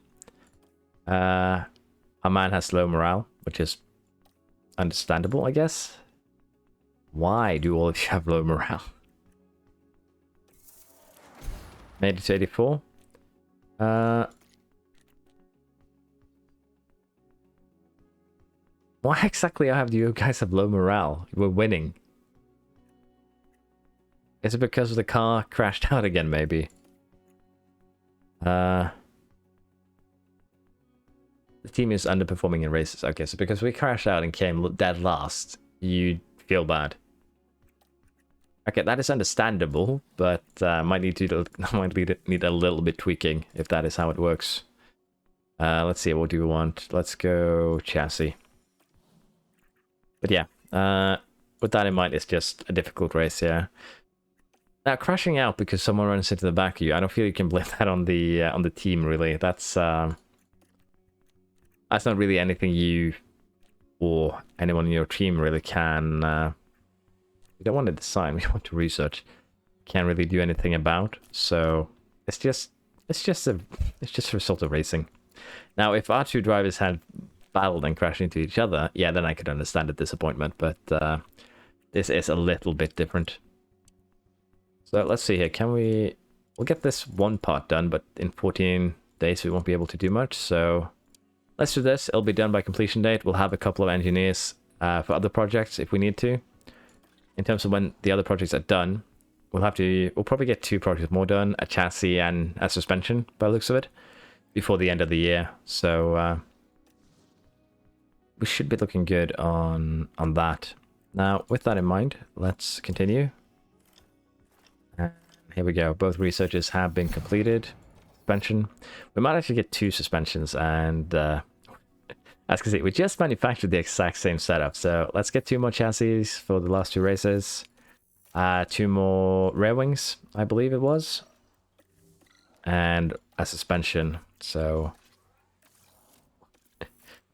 Our man has low morale, which is understandable, I guess. Why do all of you have low morale? Made it to 84. Why exactly do you guys have low morale? We're winning. Is it because the car crashed out again, maybe? The team is underperforming in races. Okay, so because we crashed out and came dead last, you feel bad. Okay, that is understandable, but might need a little bit tweaking if that is how it works. Let's see, what do we want? Let's go chassis. But yeah, with that in mind, it's just a difficult race here. Now, crashing out because someone runs into the back of you, I don't feel you can blame that on the team, really. That's not really anything you or anyone in your team really can... we don't want to design, we want to research. Can't really do anything about. So it's just a result of racing. Now, if our two drivers had battled and crashed into each other, yeah, then I could understand the disappointment, but this is a little bit different. So let's see here, we'll get this one part done, but in 14 days we won't be able to do much, so let's do this. It'll be done by completion date. We'll have a couple of engineers for other projects if we need to. In terms of when the other projects are done, we'll probably get 2 projects more done, a chassis and a suspension by the looks of it, before the end of the year. So we should be looking good on that. Now, with that in mind, let's continue. Here we go. Both researches have been completed. Suspension. We might actually get 2 suspensions, and as you can see, we just manufactured the exact same setup. So let's get 2 more chassis for the last 2 races. 2 more rear wings, I believe it was. And a suspension. So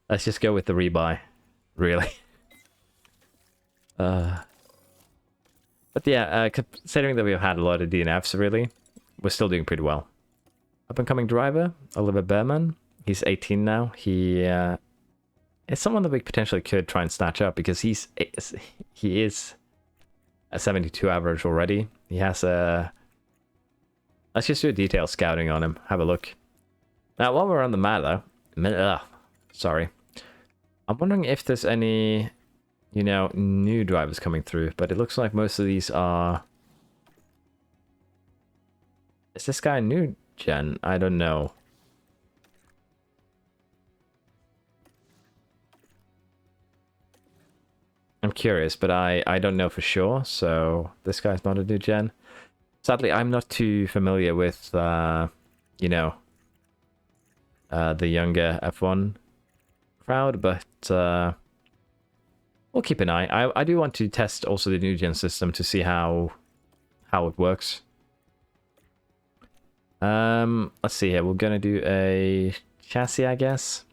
let's just go with the rebuy, really. But yeah, considering that we've had a lot of DNFs, really, we're still doing pretty well. Up-and-coming driver, Oliver Berman. He's 18 now. He is someone that we potentially could try and snatch up because he is a 72 average already. He has a... Let's just do a detailed scouting on him. Have a look. Now, while we're on the matter... sorry. I'm wondering if there's any... new drivers coming through, but it looks like most of these are... Is this guy new gen? I don't know. I'm curious, but I don't know for sure, so this guy's not a new gen. Sadly, I'm not too familiar with, the younger F1 crowd, but... we'll keep an eye. I do want to test also the new gen system to see how it works. Let's see here. We're gonna do a chassis, I guess.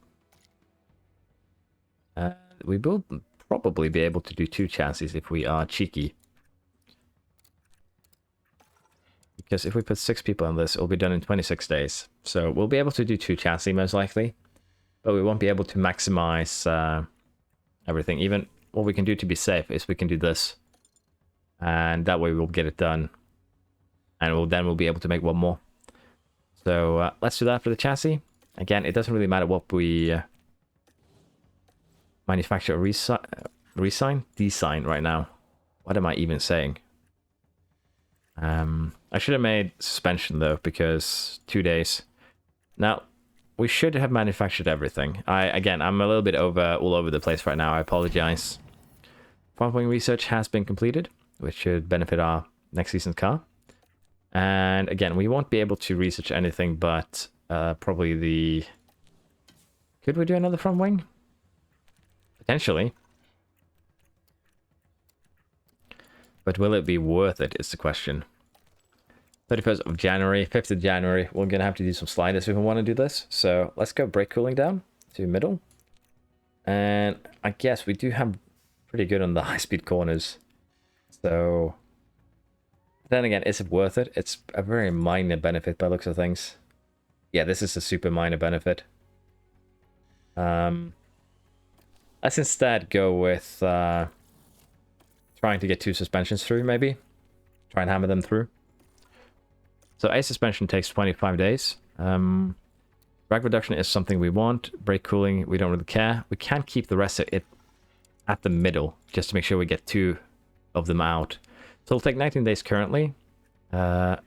We will probably be able to do 2 chassis if we are cheeky. Because if we put 6 people on this, it'll be done in 26 days. So we'll be able to do 2 chassis most likely, but we won't be able to maximize everything. Even what we can do to be safe is we can do this, and that way we'll get it done, and we'll be able to make 1 more. So let's do that for the chassis. Again, it doesn't really matter what we manufacture or design right now. What am I even saying? I should have made suspension though, because 2 days. Now, we should have manufactured everything. I'm a little bit all over the place right now. I apologize. Front wing research has been completed, which should benefit our next season's car. And again, we won't be able to research anything but probably the... Could we do another front wing? Potentially. But will it be worth it is the question. 31st of January, 5th of January, we're going to have to do some sliders if we want to do this. So let's go brake cooling down to middle. And I guess we do have pretty good on the high-speed corners. So then again, is it worth it? It's a very minor benefit by the looks of things. Yeah, this is a super minor benefit. Let's instead go with trying to get 2 suspensions through, maybe. Try and hammer them through. So a suspension takes 25 days. Drag reduction is something we want. Brake cooling, we don't really care. We can keep the rest of it at the middle, just to make sure we get 2 of them out. So it'll take 19 days currently,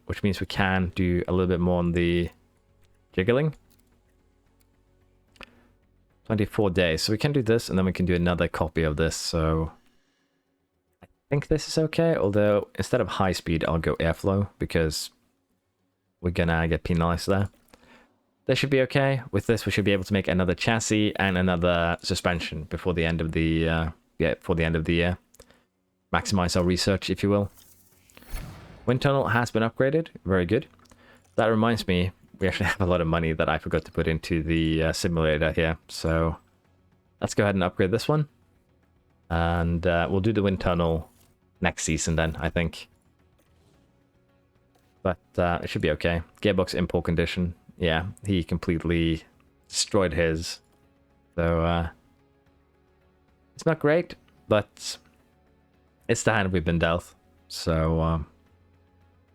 which means we can do a little bit more on the jiggling. 24 days. So we can do this, and then we can do another copy of this. So I think this is okay, although instead of high speed, I'll go airflow, because we're gonna get penalized there. This should be okay. With this, we should be able to make another chassis and another suspension before the end of the year. Maximize our research, if you will. Wind tunnel has been upgraded. Very good. That reminds me, we actually have a lot of money that I forgot to put into the simulator here. So let's go ahead and upgrade this one. And we'll do the wind tunnel next season then, I think. But it should be okay. Gearbox in poor condition. Yeah, he completely destroyed his. So, it's not great, but it's the hand we've been dealt. So,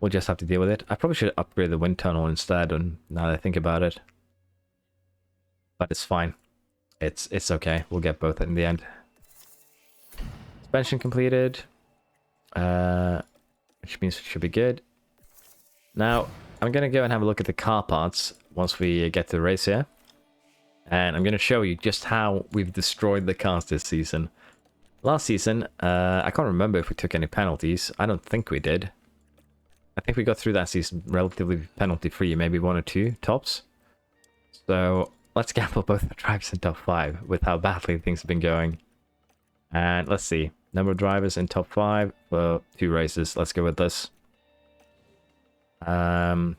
we'll just have to deal with it. I probably should upgrade the wind tunnel instead, and now that I think about it. But it's fine. It's okay. We'll get both in the end. Suspension completed. Which means it should be good. Now, I'm going to go and have a look at the car parts once we get to the race here. And I'm going to show you just how we've destroyed the cars this season. Last season, I can't remember if we took any penalties. I don't think we did. I think we got through that season relatively penalty-free, maybe 1 or 2 tops. So, let's gamble both the drivers in top 5 with how badly things have been going. And let's see. Number of drivers in top 5 for 2 races. Let's go with this. Yeah,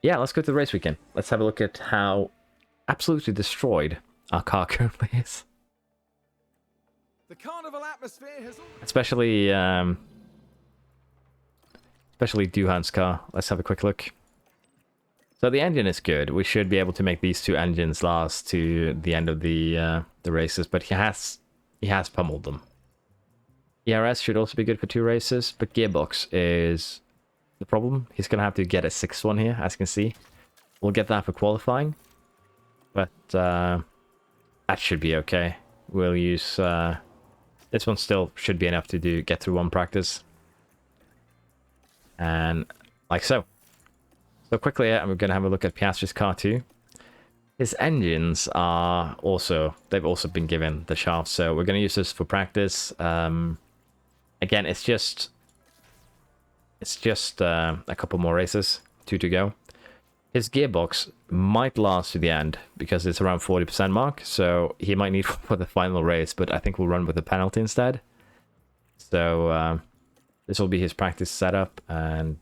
let's go to the race weekend. Let's have a look at how absolutely destroyed our car currently is. The carnival atmosphere has Especially Doohan's car. Let's have a quick look. So the engine is good. We should be able to make these 2 engines last to the end of the races, but he has pummeled them. ERS should also be good for 2 races, but gearbox is the problem. He's going to have to get a 6th one here, as you can see. We'll get that for qualifying, but that should be okay. We'll use... this one still should be enough to get through 1 practice. And like so. So quickly, I'm going to have a look at Piastri's car too. His engines are also... they've also been given the shaft, so we're going to use this for practice. Again, it's just a couple more races, 2 to go. His gearbox might last to the end because it's around 40% mark, so he might need for the final race, but I think we'll run with a penalty instead. So this will be his practice setup, and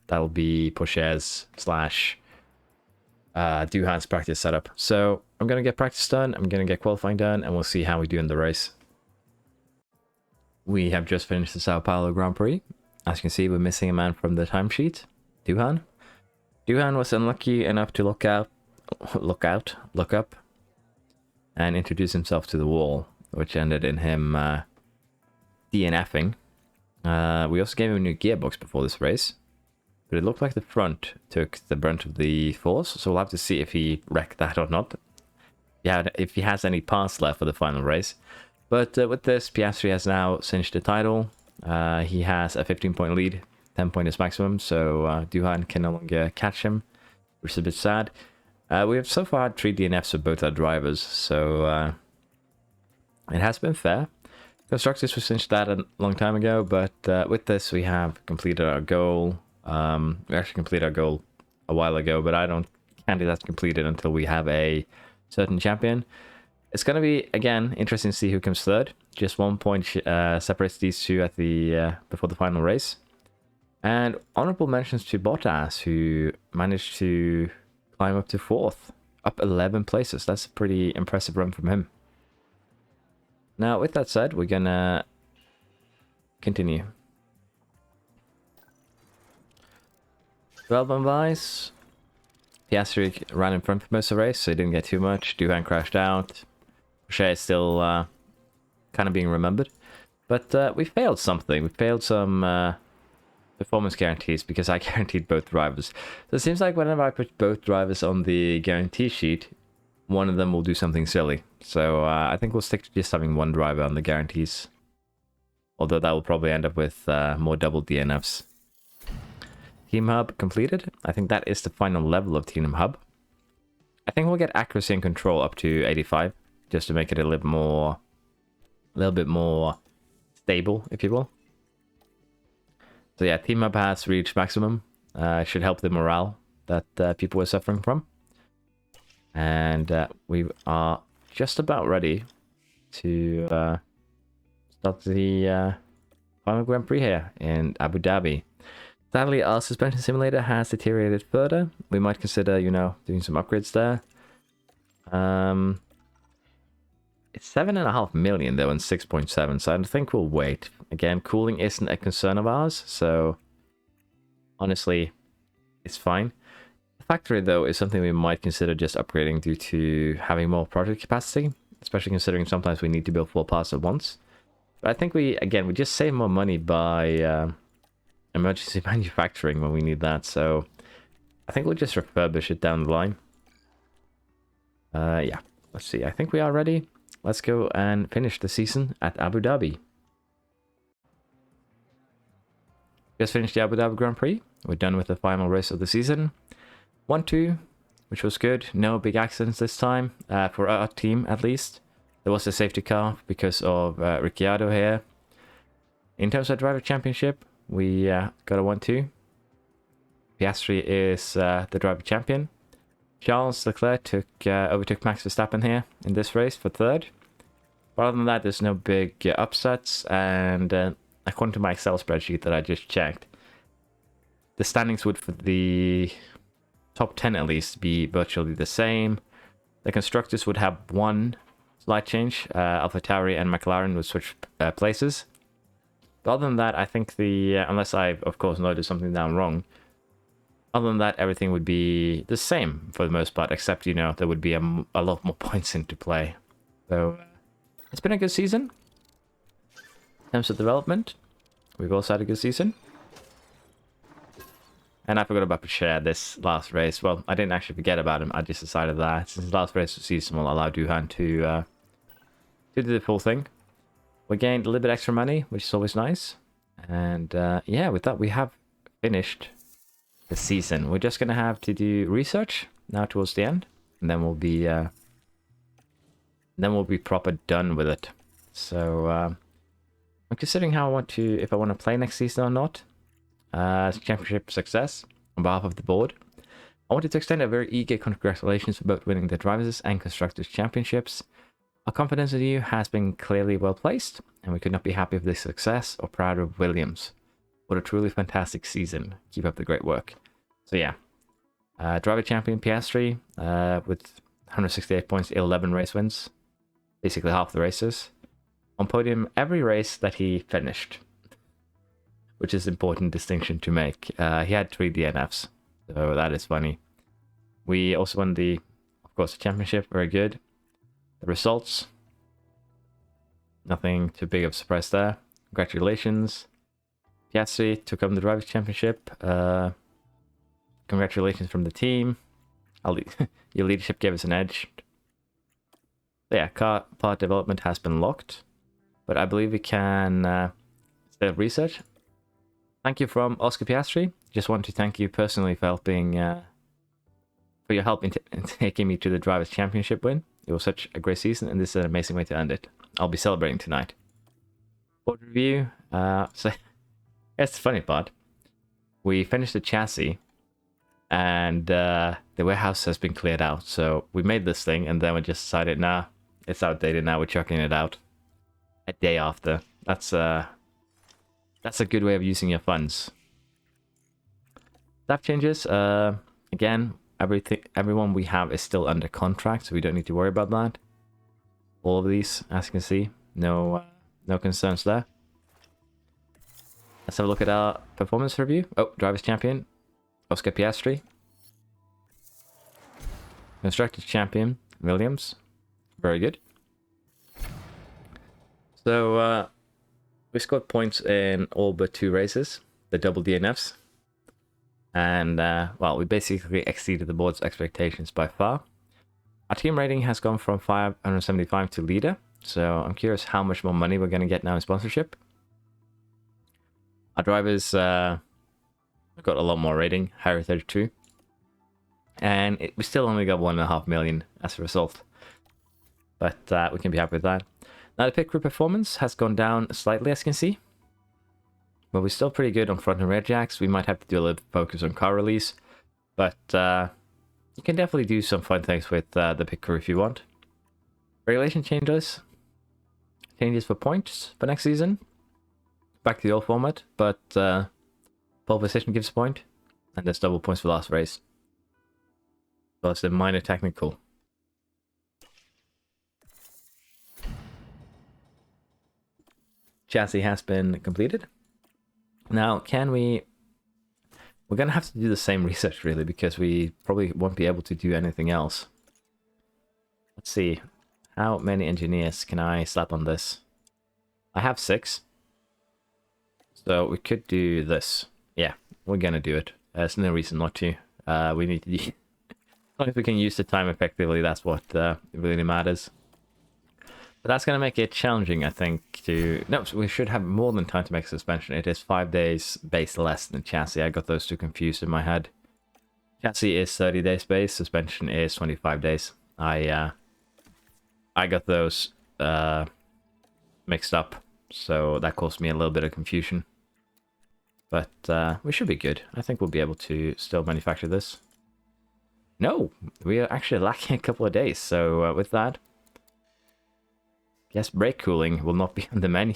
that'll be Porsches / Doohan's practice setup. So I'm going to get practice done, I'm going to get qualifying done, and we'll see how we do in the race. We have just finished the Sao Paulo Grand Prix. As you can see, we're missing a man from the timesheet, Doohan. Doohan was unlucky enough to look up, and introduce himself to the wall, which ended in him DNFing. We also gave him a new gearbox before this race, but it looked like the front took the brunt of the force, so we'll have to see if he wrecked that or not. Yeah, if he has any parts left for the final race. But with this, Piastri has now cinched the title. He has a 15-point lead, 10 point is maximum, so Doohan can no longer catch him, which is a bit sad. We have so far had 3 DNFs for both our drivers, so it has been fair. Constructors were cinched that a long time ago, but with this we have completed our goal. We actually completed our goal a while ago, but I can't do that completed until we have a certain champion. It's going to be, again, interesting to see who comes third. Just 1 point separates these 2 at the before the final race. And honorable mentions to Bottas, who managed to climb up to 4th, up 11 places. That's a pretty impressive run from him. Now, with that said, we're going to continue. 12 buys. Piastri ran in front for most of the race, so he didn't get too much. Doohan crashed out. Porsche is still kind of being remembered. But we failed something. We failed some performance guarantees because I guaranteed both drivers. So it seems like whenever I put both drivers on the guarantee sheet, one of them will do something silly. So I think we'll stick to just having 1 driver on the guarantees. Although that will probably end up with more double DNFs. Team Hub completed. I think that is the final level of Team Hub. I think we'll get accuracy and control up to 85. Just to make it a little bit more stable, if you will. So yeah, Team Hub has reached maximum. Should help the morale that people were suffering from. And we are just about ready to start the final Grand Prix here in Abu Dhabi. Sadly, our suspension simulator has deteriorated further. We might consider, doing some upgrades there. It's 7.5 million though, and 6.7, so I think we'll wait. Again, cooling isn't a concern of ours, so honestly, it's fine. factory, though, is something we might consider just upgrading due to having more project capacity, especially considering sometimes we need to build 4 parts at once. But I think we just save more money by emergency manufacturing when we need that, so I think we'll just refurbish it down the line. Yeah, let's see. I think we are ready. Let's go and finish the season at Abu Dhabi. Just finished the Abu Dhabi Grand Prix. We're done with the final race of the season. 1-2, which was good. No big accidents this time, for our team at least. There was a safety car because of Ricciardo here. In terms of driver championship, we got a 1-2. Piastri is the driver champion. Charles Leclerc overtook Max Verstappen here in this race for 3rd. But other than that, there's no big upsets, and according to my Excel spreadsheet that I just checked, the standings would, for the top 10 at least, be virtually the same. The constructors would have one slight change. AlphaTauri and McLaren would switch places. But other than that, I think unless I've, of course, noted something down wrong, other than that, everything would be the same for the most part, except, you know, there would be a lot more points into play. So, it's been a good season. In terms of development, we've also had a good season. And I forgot about Piastri this last race. Well, I didn't actually forget about him. I just decided that since the last race of the season will allow Doohan to do the full thing. We gained a little bit extra money, which is always nice. And yeah, with that, we have finished the season. We're just going to have to do research now towards the end. And then we'll be proper done with it. So I'm considering how I want to, if I want to play next season or not. Championship success on behalf of the board. I wanted to extend a very eager congratulations for both winning the Drivers' and Constructors' Championships. Our confidence in you has been clearly well placed, and we could not be happy with this success or prouder of Williams. What a truly fantastic season. Keep up the great work. So yeah, driver champion Piastri with 168 points, 11 race wins, basically half the races. On podium every race that he finished, which is an important distinction to make. He had 3 DNFs, so that is funny. We also won of course, the championship, very good. The results, nothing too big of a surprise there. Congratulations. Piastri took home the Drivers' Championship. Congratulations from the team. Your leadership gave us an edge. So yeah, car part development has been locked, but I believe we can still research. Thank you from Oscar Piastri. Just want to thank you personally for helping, for your help in taking me to the Drivers' Championship win. It was such a great season, and this is an amazing way to end it. I'll be celebrating tonight. Board review. So that's the funny part. We finished the chassis, and the warehouse has been cleared out. So we made this thing, and then we just decided, nah, it's outdated now. We're chucking it out a day after. That's a good way of using your funds. Staff changes. Again, everyone we have is still under contract, so we don't need to worry about that. All of these, as you can see, no concerns there. Let's have a look at our performance review. Oh, Drivers' Champion, Oscar Piastri. Constructors' Champion, Williams. Very good. So, we scored points in all but 2 races, the double DNFs. And, well, we basically exceeded the board's expectations by far. Our team rating has gone from 575 to leader, so I'm curious how much more money we're going to get now in sponsorship. Our drivers got a lot more rating, higher 32. And we still only got 1.5 million as a result. But we can be happy with that. Now the pit crew performance has gone down slightly, as you can see. But we're still pretty good on front and rear jacks. We might have to do a little focus on car release. But you can definitely do some fun things with the pit crew if you want. Regulation changes. Changes for points for next season. Back to the old format, but pole position gives a point. And there's double points for last race. So it's a minor technical. Chassis has been completed. Now, can we We're going to have to do the same research, really, because we probably won't be able to do anything else. Let's see. How many engineers can I slap on this? I have 6. So we could do this. Yeah, we're going to do it. There's no reason not to. We need to... as long as we can use the time effectively, that's what really matters. But that's going to make it challenging, I think, to... No, so we should have more than time to make suspension. It is 5 days base less than chassis. I got those two confused in my head. Chassis is 30 days base. Suspension is 25 days. I got those mixed up. So that caused me a little bit of confusion. But we should be good. I think we'll be able to still manufacture this. No, we are actually lacking a couple of days. So with that... guess brake cooling will not be on the menu.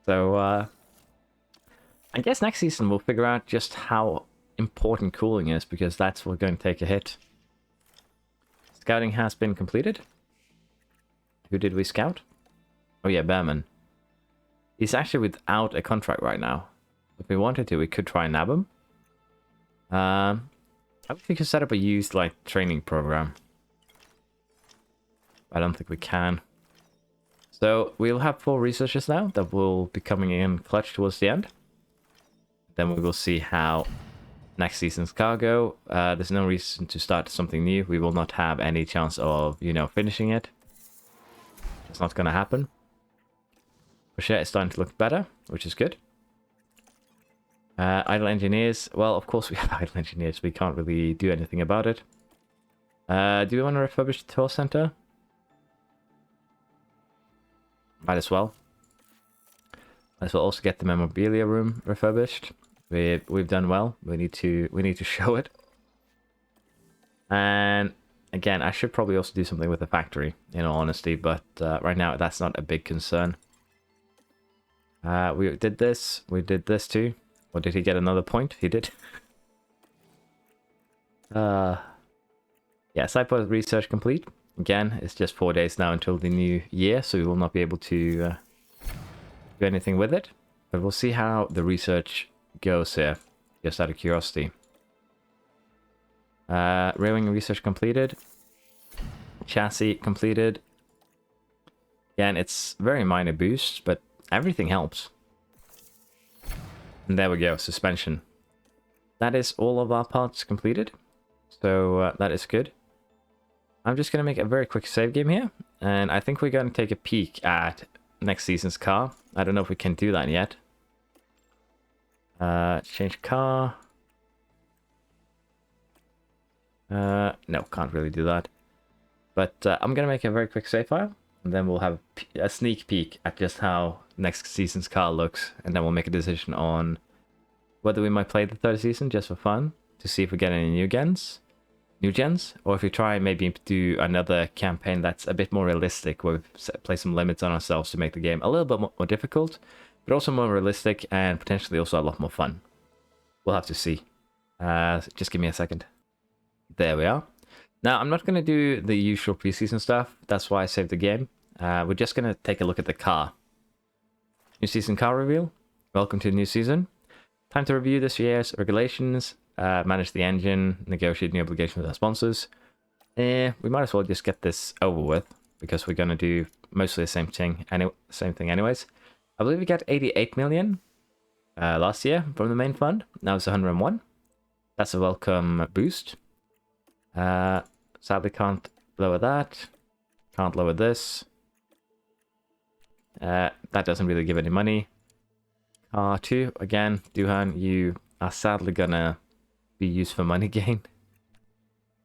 So, I guess next season we'll figure out just how important cooling is, because that's what's going to take a hit. Scouting has been completed. Who did we scout? Oh yeah, Behrman. He's actually without a contract right now. If we wanted to, we could try and nab him. I think we could set up a used, like, training program. I don't think we can. So we'll have 4 researchers now that will be coming in clutch towards the end. Then we will see how next season's car go. There's no reason to start something new. We will not have any chance of, you know, finishing it. It's not going to happen. Porsche is starting to look better, which is good. Idle engineers. Well, of course we have idle engineers. We can't really do anything about it. Do we want to refurbish the tour center? Might as well. Might as well also get the memorabilia room refurbished. We've done well. We need to show it. And again, I should probably also do something with the factory, in all honesty, but right now that's not a big concern. We did this. We did this too. Or did he get another point? He did. Yeah, side post research complete. Again, it's just 4 days now until the new year, so we will not be able to do anything with it. But we'll see how the research goes here, just out of curiosity. Rear wing research completed. Chassis completed. Again, it's very minor boosts, but everything helps. And there we go, suspension. That is all of our parts completed. So that is good. I'm just going to make a very quick save game here. And I think we're going to take a peek at next season's car. I don't know if we can do that yet. Change car. No, can't really do that. But I'm going to make a very quick save file. And then we'll have a sneak peek at just how next season's car looks. And then we'll make a decision on whether we might play the third season just for fun. To see if we get any new gens. Or if we try maybe do another campaign that's a bit more realistic, where we place some limits on ourselves to make the game a little bit more difficult, but also more realistic and potentially also a lot more fun. We'll have to see. Just give me a second. There we are. Now, I'm not going to do the usual preseason stuff. That's why I saved the game. We're just going to take a look at the car. New season car reveal. Welcome to the new season. Time to review this year's regulations. Manage the engine, negotiate new obligations with our sponsors. We might as well just get this over with, because we're going to do mostly the same thing anyways. I believe we got 88 million last year from the main fund. Now it's 101. That's a welcome boost. Sadly can't lower that. Can't lower this. That doesn't really give any money. Car 2, again, Doohan, you are sadly gonna be used for money gain,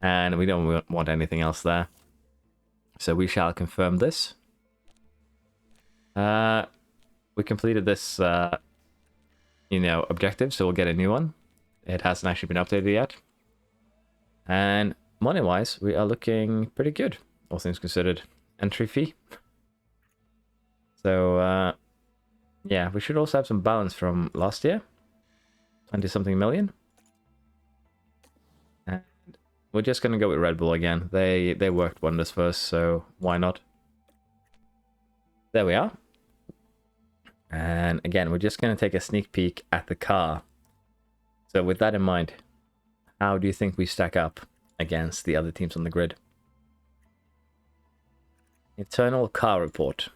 and we don't want anything else there, so we shall confirm this. We completed this objective, so we'll get a new one. It hasn't actually been updated yet, and money wise we are looking pretty good, all things considered. Entry fee, so yeah, we should also have some balance from last year, 20 something million. And we're just gonna go with Red Bull again. They worked wonders for us, so why not? There we are. And again, we're just gonna take a sneak peek at the car. So with that in mind, how do you think we stack up against the other teams on the grid? Internal car report.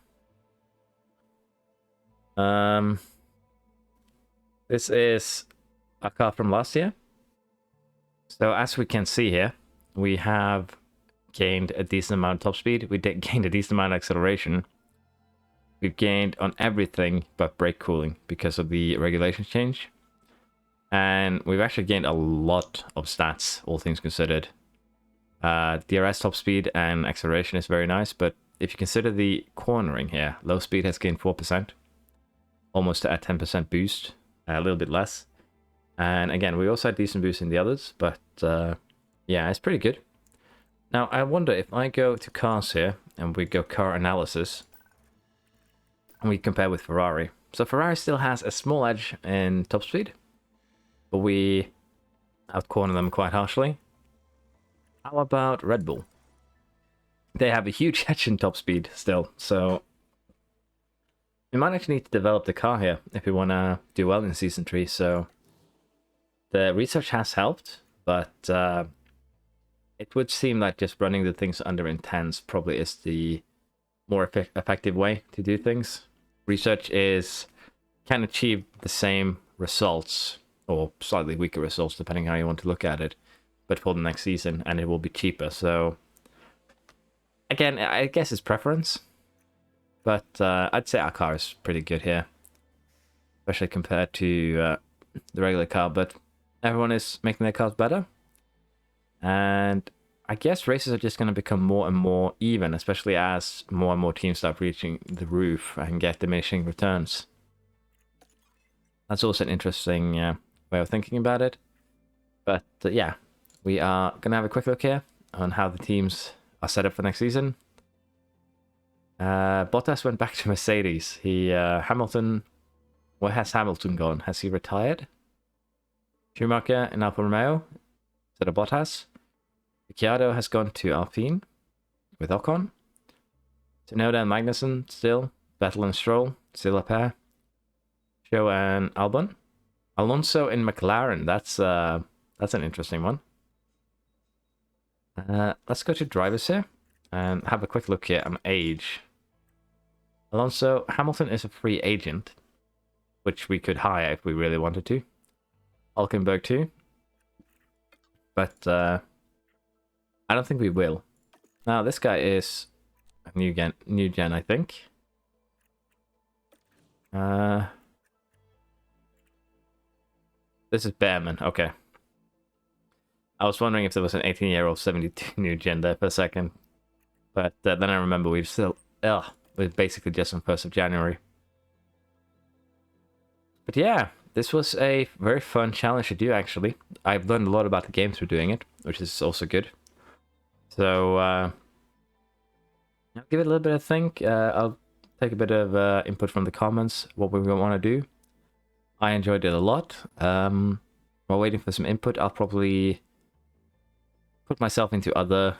This is a car from last year. So as we can see here, we have gained a decent amount of top speed. We gained a decent amount of acceleration. We've gained on everything but brake cooling because of the regulations change. And we've actually gained a lot of stats, all things considered. DRS top speed and acceleration is very nice, but if you consider the cornering here, low speed has gained 4%, almost a 10% boost, a little bit less. And again, we also had decent boosts in the others, but yeah, it's pretty good. Now, I wonder if I go to cars here and we go car analysis, and we compare with Ferrari. So Ferrari still has a small edge in top speed, but we outcorner them quite harshly. How about Red Bull? They have a huge edge in top speed still, so we might actually need to develop the car here if we want to do well in Season 3, so the research has helped, but it would seem like just running the things under intense probably is the more effective way to do things. Research can achieve the same results, or slightly weaker results depending how you want to look at it, but for the next season, and it will be cheaper. So again, I guess it's preference, but I'd say our car is pretty good here, especially compared to the regular car, but everyone is making their cars better, and I guess races are just going to become more and more even, especially as more and more teams start reaching the roof and get diminishing returns. That's also an interesting way of thinking about it. But yeah, we are going to have a quick look here on how the teams are set up for next season. Bottas went back to Mercedes. Hamilton, where has Hamilton gone? Has he retired? Schumacher in Alfa Romeo instead of Bottas. Ricciardo has gone to Alpine with Ocon. Tsunoda and Magnussen still. Vettel and Stroll still a pair. Show and Albon. Alonso in McLaren. That's an interesting one. Let's go to drivers here and have a quick look here on age. Alonso, Hamilton is a free agent, which we could hire if we really wanted to. Hulkenberg too. But I don't think we will. Now, this guy is a new gen, I think. This is Behrman, okay. I was wondering if there was an 18-year-old 72 new gen there for a second. But then I remember we're basically just on 1st of January. But yeah, this was a very fun challenge to do, actually. I've learned a lot about the game through doing it, which is also good. So, I'll give it a little bit of think. I'll take a bit of input from the comments, what we want to do. I enjoyed it a lot. While waiting for some input, I'll probably put myself into other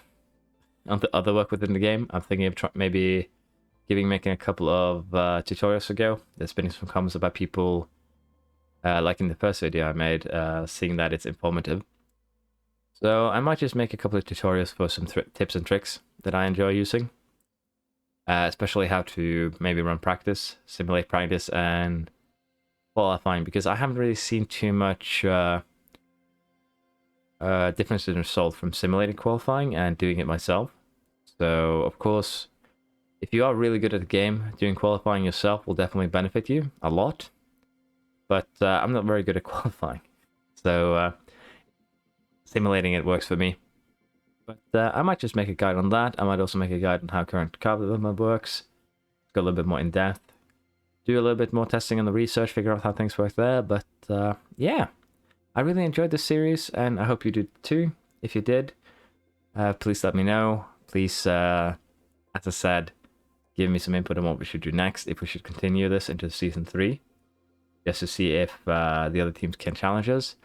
work within the game. I'm thinking of maybe making a couple of tutorials to go. There's been some comments about people, like in the first video I made, seeing that it's informative. So I might just make a couple of tutorials for some tips and tricks that I enjoy using. Especially how to maybe run practice, simulate practice, and qualifying, because I haven't really seen too much difference in result from simulating qualifying and doing it myself. So, of course, if you are really good at the game, doing qualifying yourself will definitely benefit you a lot. But I'm not very good at qualifying. So, simulating it works for me. But I might just make a guide on that. I might also make a guide on how current car development works. Go a little bit more in depth. Do a little bit more testing on the research, figure out how things work there. But yeah, I really enjoyed this series, and I hope you did too. If you did, please let me know. Please, as I said, give me some input on what we should do next, if we should continue this into Season 3, just to see if the other teams can challenge us,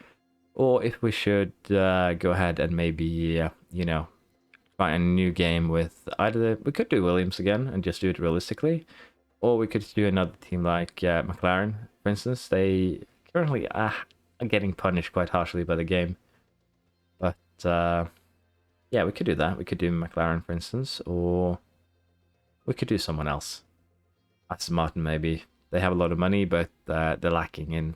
or if we should go ahead and maybe, try a new game with either we could do Williams again and just do it realistically, or we could do another team like McLaren, for instance. They currently, getting punished quite harshly by the game. But yeah, we could do that. We could do McLaren, for instance, or we could do someone else. Aston Martin, maybe. They have a lot of money, but they're lacking in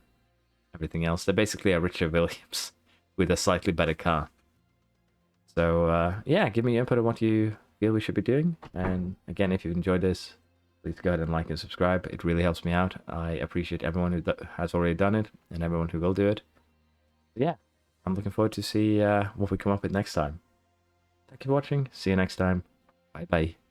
everything else. They're basically a Richard Williams with a slightly better car. So yeah, give me input on what you feel we should be doing. And again, if you enjoyed this, please go ahead and like and subscribe. It really helps me out. I appreciate everyone who has already done it and everyone who will do it. Yeah, I'm looking forward to see what we come up with next time. Thank you for watching. See you next time. Bye bye.